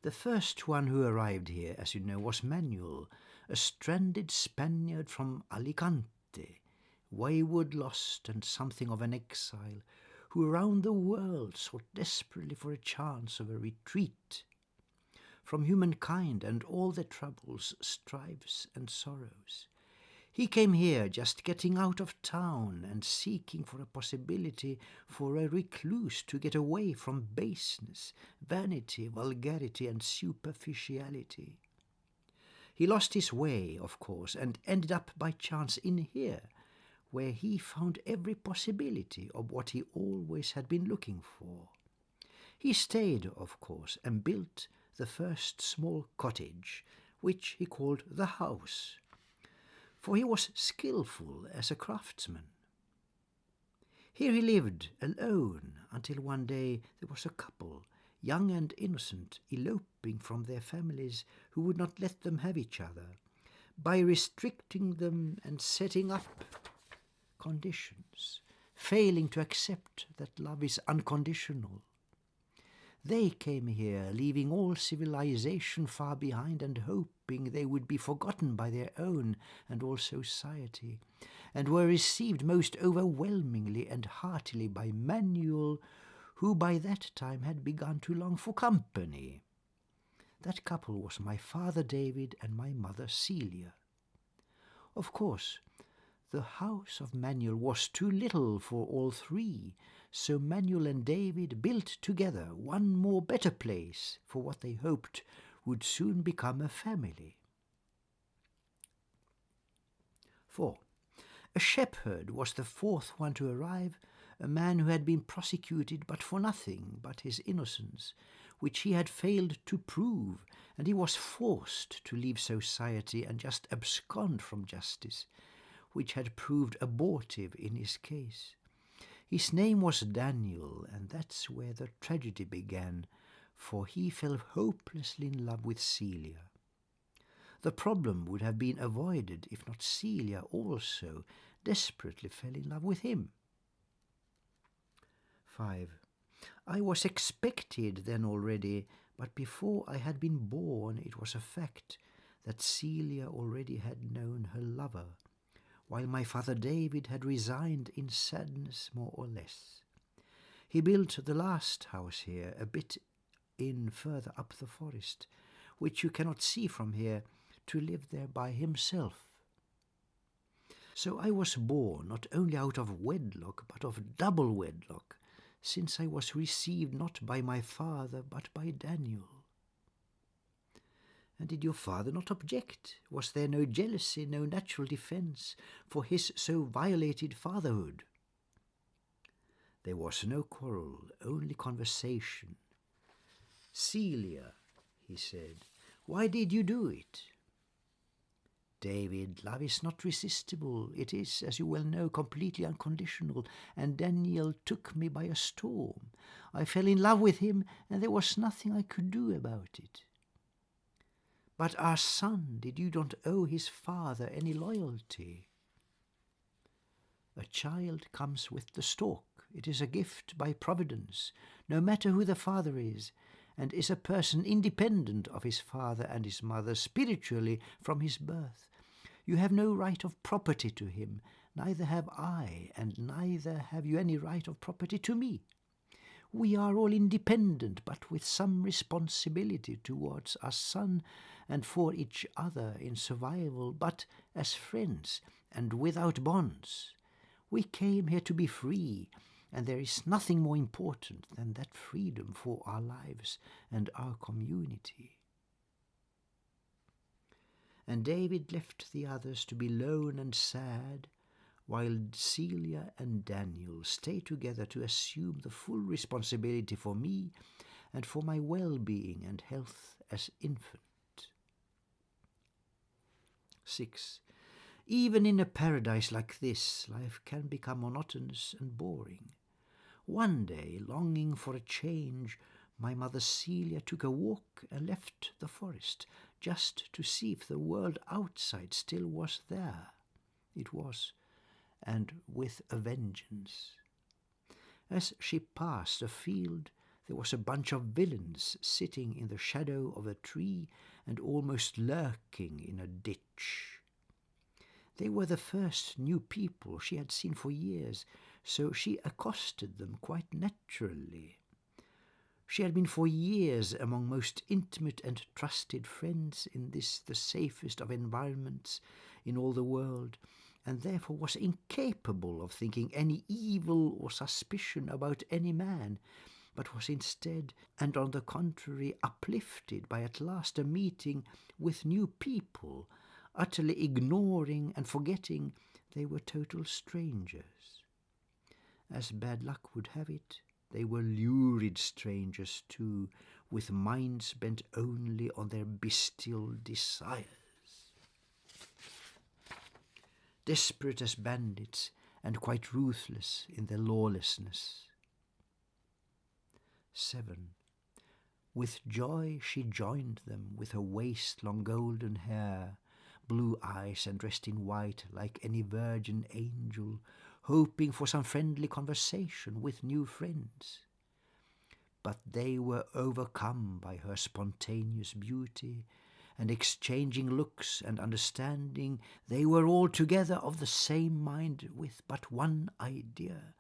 The first one who arrived here, as you know, was Manuel, a stranded Spaniard from Alicante, wayward, lost, and something of an exile, who around the world sought desperately for a chance of a retreat from humankind and all their troubles, strifes, and sorrows. He came here just getting out of town and seeking for a possibility for a recluse to get away from baseness, vanity, vulgarity, and superficiality. He lost his way, of course, and ended up by chance in here, where he found every possibility of what he always had been looking for. He stayed, of course, and built the first small cottage, which he called the house, for he was skillful as a craftsman. Here he lived alone until one day there was a couple, young and innocent, eloping from their families who would not let them have each other, by restricting them and setting up conditions, failing to accept that love is unconditional. They came here, leaving all civilization far behind and hoping they would be forgotten by their own and all society, and were received most overwhelmingly and heartily by Manuel, who by that time had begun to long for company. That couple was my father David and my mother Celia. Of course, the house of Manuel was too little for all three, so Manuel and David built together one more better place for what they hoped would soon become a family. 4. A shepherd was the fourth one to arrive, a man who had been prosecuted but for nothing but his innocence, which he had failed to prove, and he was forced to leave society and just abscond from justice, which had proved abortive in his case. His name was Daniel, and that's where the tragedy began, for he fell hopelessly in love with Celia. The problem would have been avoided if not Celia also desperately fell in love with him. 5. I was expected then already, but before I had been born it was a fact that Celia already had known her lover, while my father David had resigned in sadness more or less. He built the last house here, a bit in further up the forest, which you cannot see from here, to live there by himself. So I was born not only out of wedlock, but of double wedlock, since I was received not by my father, but by Daniel. And did your father not object? Was there no jealousy, no natural defence for his so violated fatherhood? There was no quarrel, only conversation. Celia, he said, why did you do it? David, love is not resistible. It is, as you well know, completely unconditional, and Daniel took me by a storm. I fell in love with him, and there was nothing I could do about it. But our son, did you not owe his father any loyalty? A child comes with the stalk. It is a gift by Providence, no matter who the father is, and is a person independent of his father and his mother spiritually from his birth. You have no right of property to him, neither have I, and neither have you any right of property to me. We are all independent, but with some responsibility towards our son and for each other in survival, but as friends and without bonds. We came here to be free, and there is nothing more important than that freedom for our lives and our community. And David left the others to be lone and sad, while Celia and Daniel stayed together to assume the full responsibility for me and for my well-being and health as infant. 6. Even in a paradise like this, life can become monotonous and boring. One day, longing for a change, my mother Celia took a walk and left the forest, just to see if the world outside still was there. It was, and with a vengeance. As she passed a field, there was a bunch of villains sitting in the shadow of a tree and almost lurking in a ditch. They were the first new people she had seen for years, so she accosted them quite naturally. She had been for years among most intimate and trusted friends in this, the safest of environments in all the world, and therefore was incapable of thinking any evil or suspicion about any man, but was instead, and on the contrary, uplifted by at last a meeting with new people, utterly ignoring and forgetting they were total strangers. As bad luck would have it, they were lurid strangers too, with minds bent only on their bestial desires. Desperate as bandits and quite ruthless in their lawlessness. 7. With joy she joined them, with her waist-long golden hair, blue eyes, and dressed in white like any virgin angel, hoping for some friendly conversation with new friends. But they were overcome by her spontaneous beauty, and exchanging looks and understanding, they were altogether of the same mind with but one idea.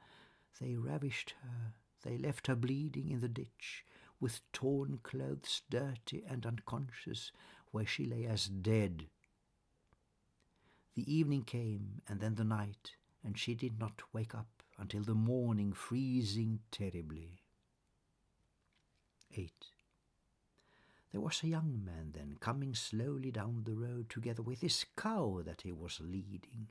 They ravished her, they left her bleeding in the ditch, with torn clothes, dirty and unconscious, where she lay as dead. The evening came, and then the night, and she did not wake up until the morning, freezing terribly. 8. There was a young man then coming slowly down the road together with his cow that he was leading.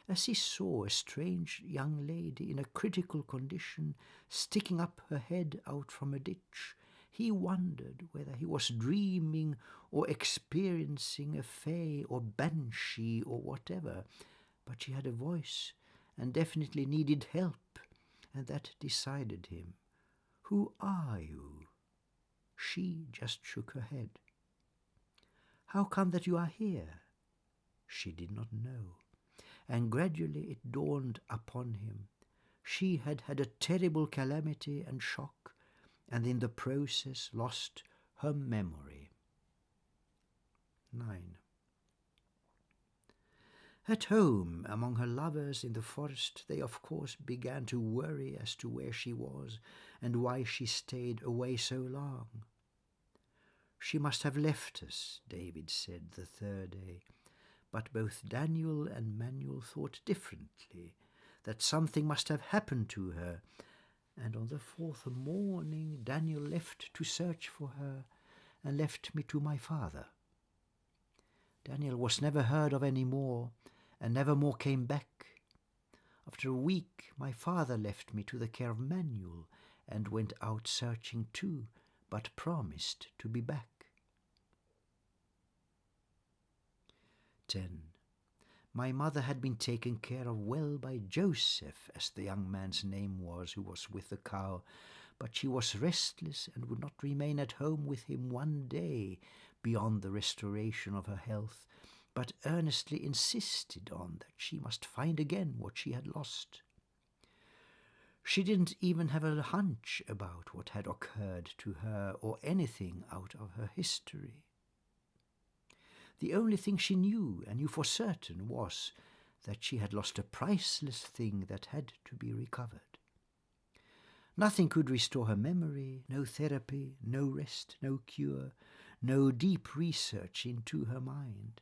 As he saw a strange young lady in a critical condition sticking up her head out from a ditch, he wondered whether he was dreaming or experiencing a fae or banshee or whatever, but she had a voice and definitely needed help, and that decided him. "Who are you?" She just shook her head. "How come that you are here?" She did not know, and gradually it dawned upon him. She had had a terrible calamity and shock, and in the process lost her memory. 9. At home, among her lovers in the forest, they of course began to worry as to where she was and why she stayed away so long. "She must have left us," David said the third day, but both Daniel and Manuel thought differently, that something must have happened to her, and on the fourth morning Daniel left to search for her and left me to my father. Daniel was never heard of any more, and never more came back. After a week my father left me to the care of Manuel and went out searching too, but promised to be back. 10. My mother had been taken care of well by Joseph, as the young man's name was, who was with the cow, but she was restless and would not remain at home with him one day beyond the restoration of her health, but earnestly insisted on that she must find again what she had lost. She didn't even have a hunch about what had occurred to her or anything out of her history. The only thing she knew, and knew for certain, was that she had lost a priceless thing that had to be recovered. Nothing could restore her memory, no therapy, no rest, no cure, no deep research into her mind.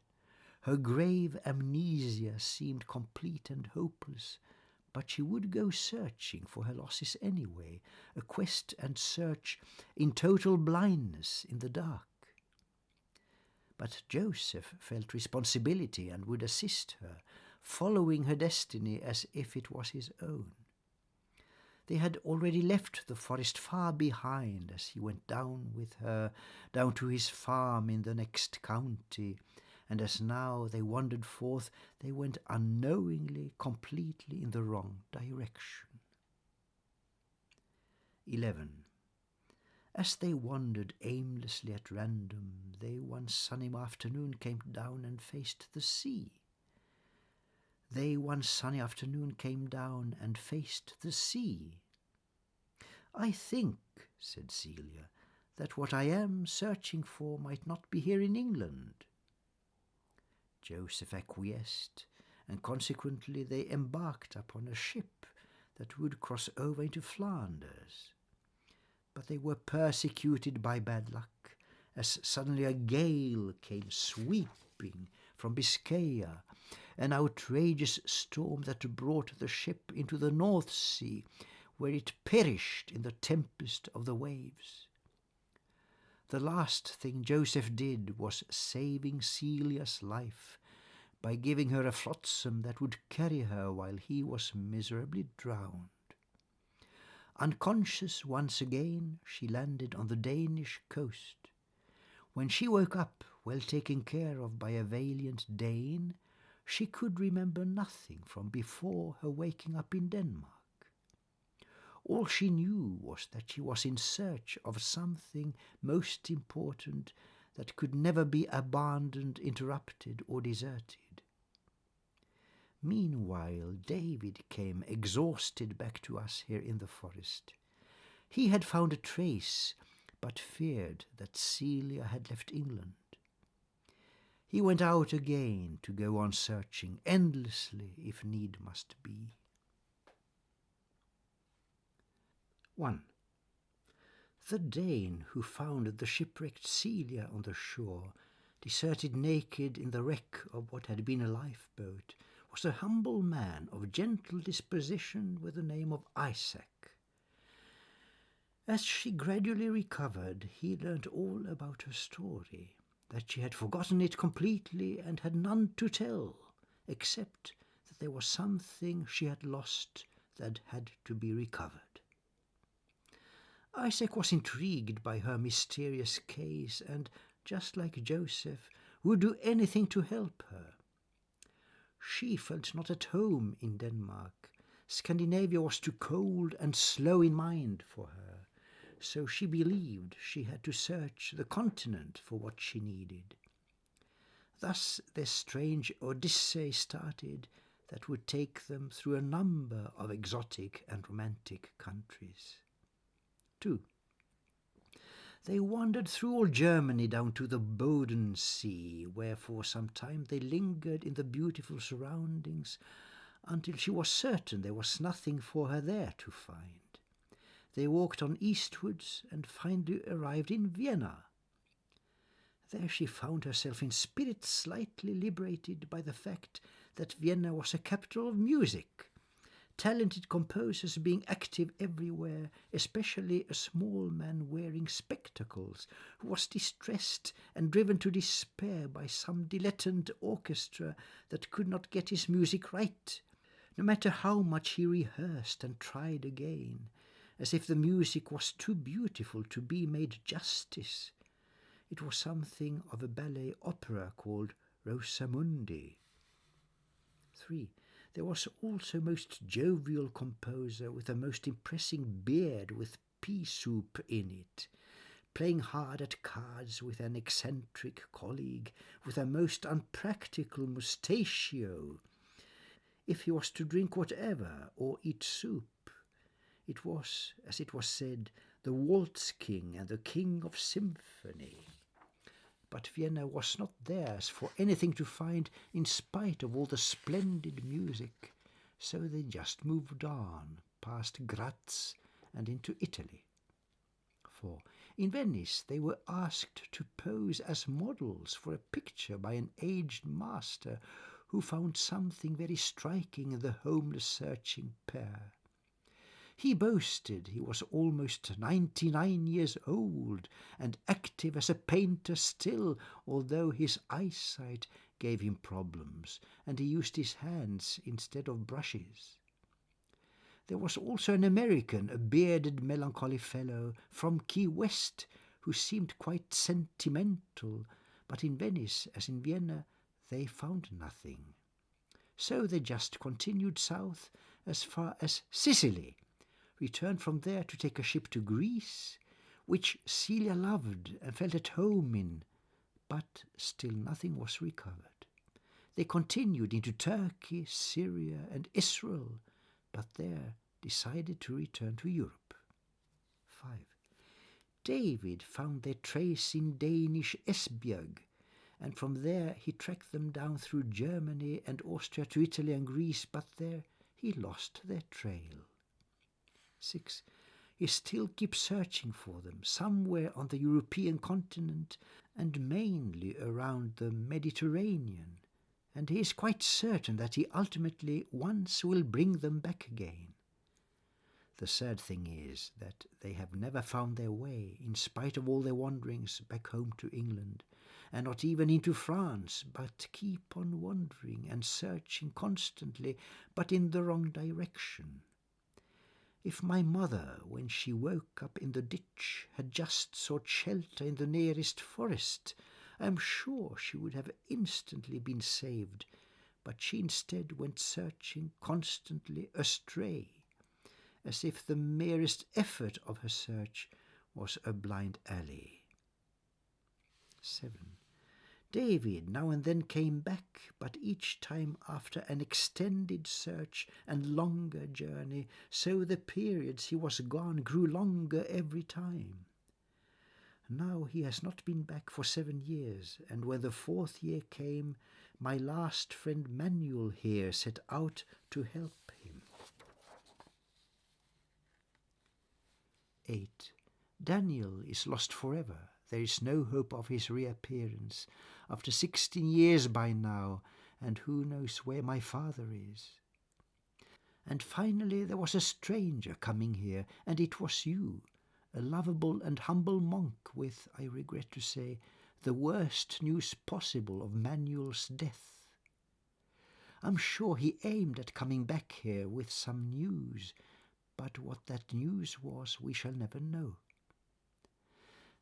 Her grave amnesia seemed complete and hopeless, but she would go searching for her losses anyway, a quest and search in total blindness in the dark. But Joseph felt responsibility and would assist her, following her destiny as if it was his own. They had already left the forest far behind as he went down with her, down to his farm in the next county, and as now they wandered forth, they went unknowingly, completely in the wrong direction. 11. As they wandered aimlessly at random, they one sunny afternoon came down and faced the sea. I think, said Celia, that what I am searching for might not be here in England. Joseph acquiesced, and consequently they embarked upon a ship that would cross over into Flanders. But they were persecuted by bad luck, as suddenly a gale came sweeping from Biscaya, an outrageous storm that brought the ship into the North Sea, where it perished in the tempest of the waves. The last thing Joseph did was saving Celia's life by giving her a flotsam that would carry her while he was miserably drowned. Unconscious once again, she landed on the Danish coast. When she woke up, well taken care of by a valiant Dane, she could remember nothing from before her waking up in Denmark. All she knew was that she was in search of something most important that could never be abandoned, interrupted, or deserted. Meanwhile, David came exhausted back to us here in the forest. He had found a trace, but feared that Celia had left England. He went out again to go on searching endlessly if need must be. 1. The Dane who found the shipwrecked Celia on the shore, deserted naked in the wreck of what had been a lifeboat, was a humble man of gentle disposition with the name of Isaac. As she gradually recovered, he learnt all about her story, that she had forgotten it completely and had none to tell, except that there was something she had lost that had to be recovered. Isaac was intrigued by her mysterious case and, just like Joseph, would do anything to help her. She felt not at home in Denmark. Scandinavia was too cold and slow in mind for her, so she believed she had to search the continent for what she needed. Thus their strange odyssey started that would take them through a number of exotic and romantic countries. 2. They wandered through all Germany down to the Bodensee, where for some time they lingered in the beautiful surroundings until she was certain there was nothing for her there to find. They walked on eastwards and finally arrived in Vienna. There she found herself in spirit slightly liberated by the fact that Vienna was a capital of music, talented composers being active everywhere, especially a small man wearing spectacles, who was distressed and driven to despair by some dilettante orchestra that could not get his music right, no matter how much he rehearsed and tried again, as if the music was too beautiful to be made justice. It was something of a ballet opera called Rosamundi. 3. There was also most jovial composer with a most impressing beard with pea soup in it, playing hard at cards with an eccentric colleague with a most unpractical mustachio. If he was to drink whatever or eat soup, it was, as it was said, the waltz king and the king of symphony. But Vienna was not theirs for anything to find in spite of all the splendid music, so they just moved on, past Graz and into Italy. 4. In Venice they were asked to pose as models for a picture by an aged master who found something very striking in the homeless searching pair. He boasted he was almost 99 years old and active as a painter still, although his eyesight gave him problems and he used his hands instead of brushes. There was also an American, a bearded, melancholy fellow from Key West, who seemed quite sentimental, but in Venice, as in Vienna, they found nothing. So they just continued south as far as Sicily, returned from there to take a ship to Greece, which Celia loved and felt at home in, but still nothing was recovered. They continued into Turkey, Syria, and Israel, but there decided to return to Europe. 5. David found their trace in Danish Esbjerg, and from there he tracked them down through Germany and Austria to Italy and Greece, but there he lost their trail. 6. He still keeps searching for them somewhere on the European continent and mainly around the Mediterranean, and he is quite certain that he ultimately once will bring them back again. The sad thing is that they have never found their way, in spite of all their wanderings, back home to England, and not even into France, but keep on wandering and searching constantly, but in the wrong direction. If my mother, when she woke up in the ditch, had just sought shelter in the nearest forest, I am sure she would have instantly been saved, but she instead went searching constantly astray, as if the merest effort of her search was a blind alley. 7. David now and then came back, but each time after an extended search and longer journey, so the periods he was gone grew longer every time. Now he has not been back for 7 years, and when the 4th year came, my last friend Manuel here set out to help him. 8. Daniel is lost forever. There is no hope of his reappearance, after 16 years by now, and who knows where my father is. And finally there was a stranger coming here, and it was you, a lovable and humble monk with, I regret to say, the worst news possible of Manuel's death. I'm sure he aimed at coming back here with some news, but what that news was we shall never know.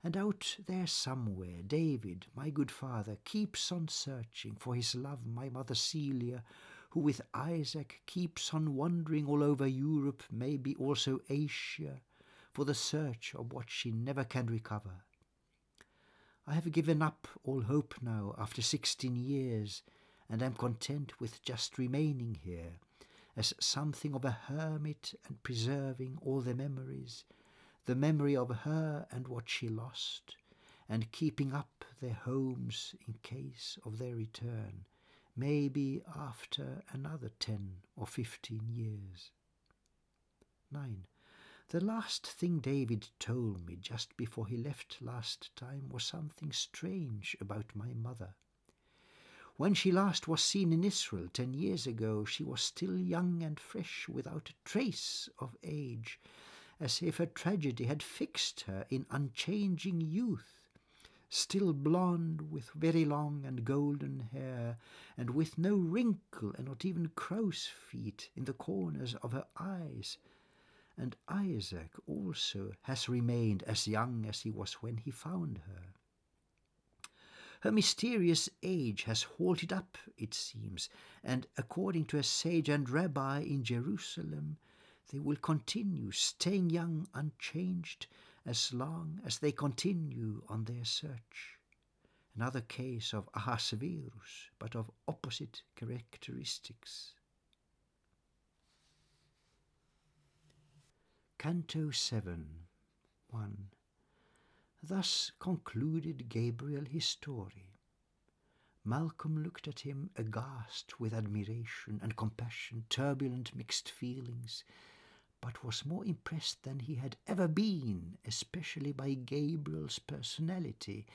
And out there somewhere, David, my good father, keeps on searching for his love, my mother Celia, who with Isaac keeps on wandering all over Europe, maybe also Asia, for the search of what she never can recover. I have given up all hope now after 16 years, and am content with just remaining here, as something of a hermit and preserving all the memories, the memory of her and what she lost, and keeping up their homes in case of their return, maybe after another 10 or 15 years. 9. The last thing David told me just before he left last time was something strange about my mother. When she last was seen in Israel 10 years ago, she was still young and fresh, without a trace of age, as if a tragedy had fixed her in unchanging youth, still blonde, with very long and golden hair, and with no wrinkle and not even crow's feet in the corners of her eyes. And Isaac also has remained as young as he was when he found her. Her mysterious age has halted up, it seems, and according to a sage and rabbi in Jerusalem, they will continue staying young unchanged as long as they continue on their search. Another case of Ahasverus, but of opposite characteristics. Canto 7, 1. Thus concluded Gabriel his story. Malcolm looked at him aghast with admiration and compassion, turbulent mixed feelings, but was more impressed than he had ever been, especially by Gabriel's personality,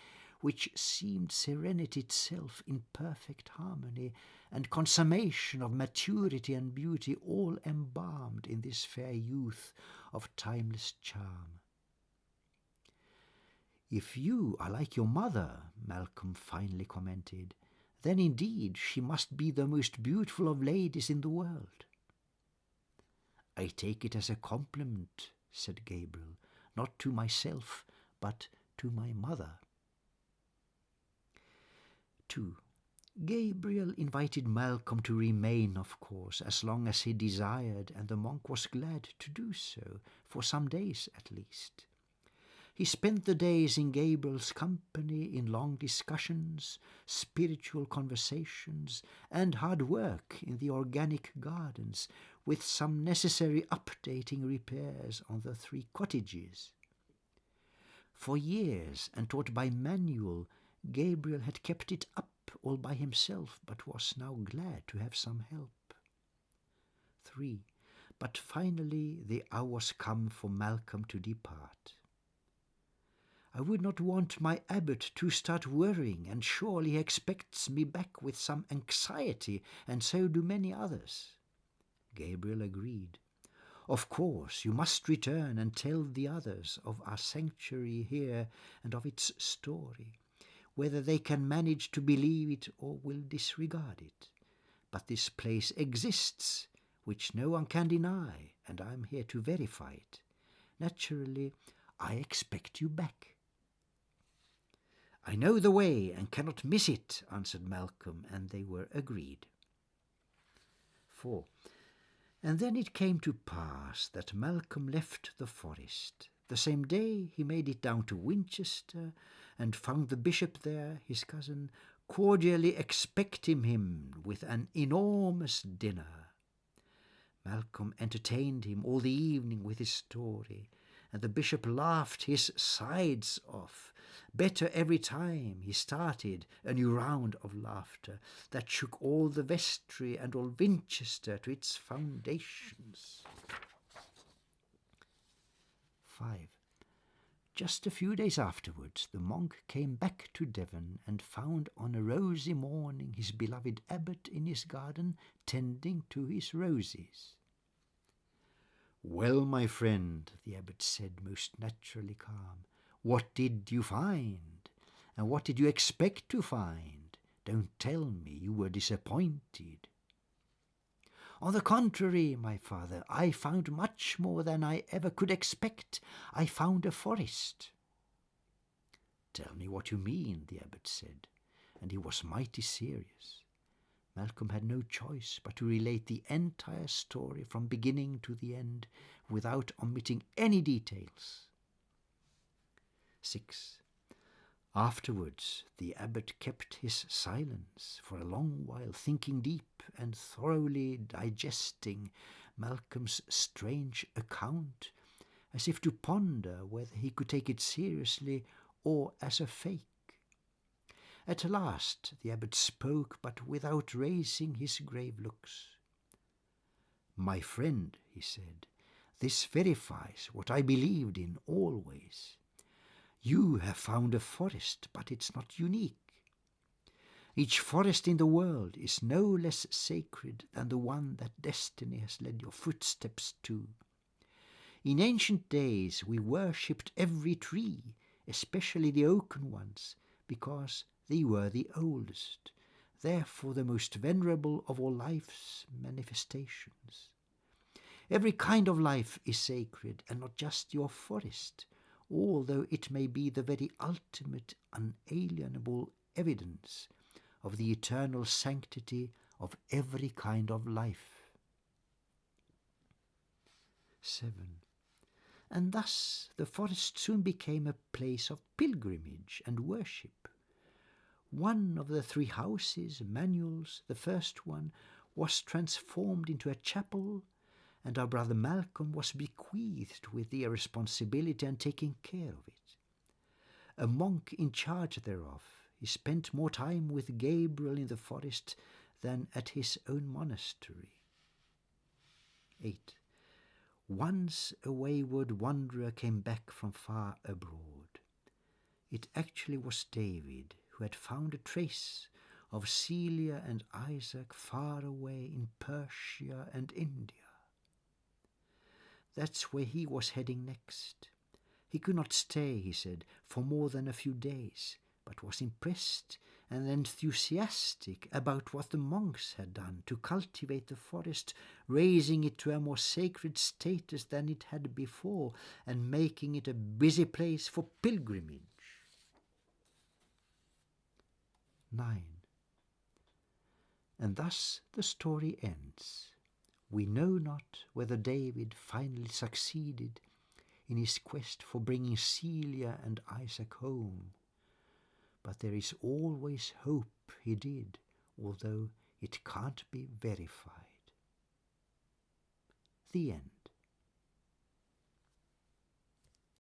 which seemed serenity itself in perfect harmony and consummation of maturity and beauty, all embalmed in this fair youth of timeless charm. "If you are like your mother," Malcolm finally commented, "then indeed she must be the most beautiful of ladies in the world." "I take it as a compliment," said Gabriel, "not to myself, but to my mother." 2. Gabriel invited Malcolm to remain, of course, as long as he desired, and the monk was glad to do so, for some days at least. He spent the days in Gabriel's company in long discussions, spiritual conversations, and hard work in the organic gardens, with some necessary updating repairs on the 3 cottages. For years, and taught by manual, Gabriel had kept it up all by himself, but was now glad to have some help. 3. But finally the hour was come for Malcolm to depart. "I would not want my abbot to start worrying, and surely he expects me back with some anxiety, and so do many others." Gabriel agreed. "Of course, you must return and tell the others of our sanctuary here and of its story, whether they can manage to believe it or will disregard it. But this place exists, which no one can deny, and I am here to verify it. Naturally, I expect you back." "I know the way and cannot miss it," answered Malcolm, and they were agreed. 4. And then it came to pass that Malcolm left the forest. The same day he made it down to Winchester, and found the bishop there, his cousin, cordially expecting him with an enormous dinner. Malcolm entertained him all the evening with his story, and the bishop laughed his sides off, better every time he started a new round of laughter that shook all the vestry and all Winchester to its foundations. 5. Just a few days afterwards the monk came back to Devon and found on a rosy morning his beloved abbot in his garden tending to his roses. "Well, my friend," the abbot said, most naturally calm, "what did you find? And what did you expect to find? Don't tell me you were disappointed." "On the contrary, my father, I found much more than I ever could expect. I found a forest." "Tell me what you mean," the abbot said, and he was mighty serious. Malcolm had no choice but to relate the entire story from beginning to the end, without omitting any details. 6. Afterwards the abbot kept his silence for a long while, thinking deep and thoroughly digesting Malcolm's strange account, as if to ponder whether he could take it seriously or as a fake. At last the abbot spoke, but without raising his grave looks. "My friend," he said, "this verifies what I believed in always. You have found a forest, but it's not unique. Each forest in the world is no less sacred than the one that destiny has led your footsteps to. In ancient days we worshipped every tree, especially the oaken ones, because they were the oldest, therefore the most venerable of all life's manifestations. Every kind of life is sacred, and not just your forest, although it may be the very ultimate, unalienable evidence of the eternal sanctity of every kind of life. 7. And thus the forest soon became a place of pilgrimage and worship. One of the 3 houses, Manuel's, the first one, was transformed into a chapel, and our brother Malcolm was bequeathed with the responsibility and taking care of it. A monk in charge thereof, he spent more time with Gabriel in the forest than at his own monastery. 8. Once a wayward wanderer came back from far abroad. It actually was David, who had found a trace of Celia and Isaac far away in Persia and India. That's where he was heading next. He could not stay, he said, for more than a few days, but was impressed and enthusiastic about what the monks had done to cultivate the forest, raising it to a more sacred status than it had before, and making it a busy place for pilgrimage. 9. And thus the story ends. We know not whether David finally succeeded in his quest for bringing Celia and Isaac home, but there is always hope he did, although it can't be verified. The end.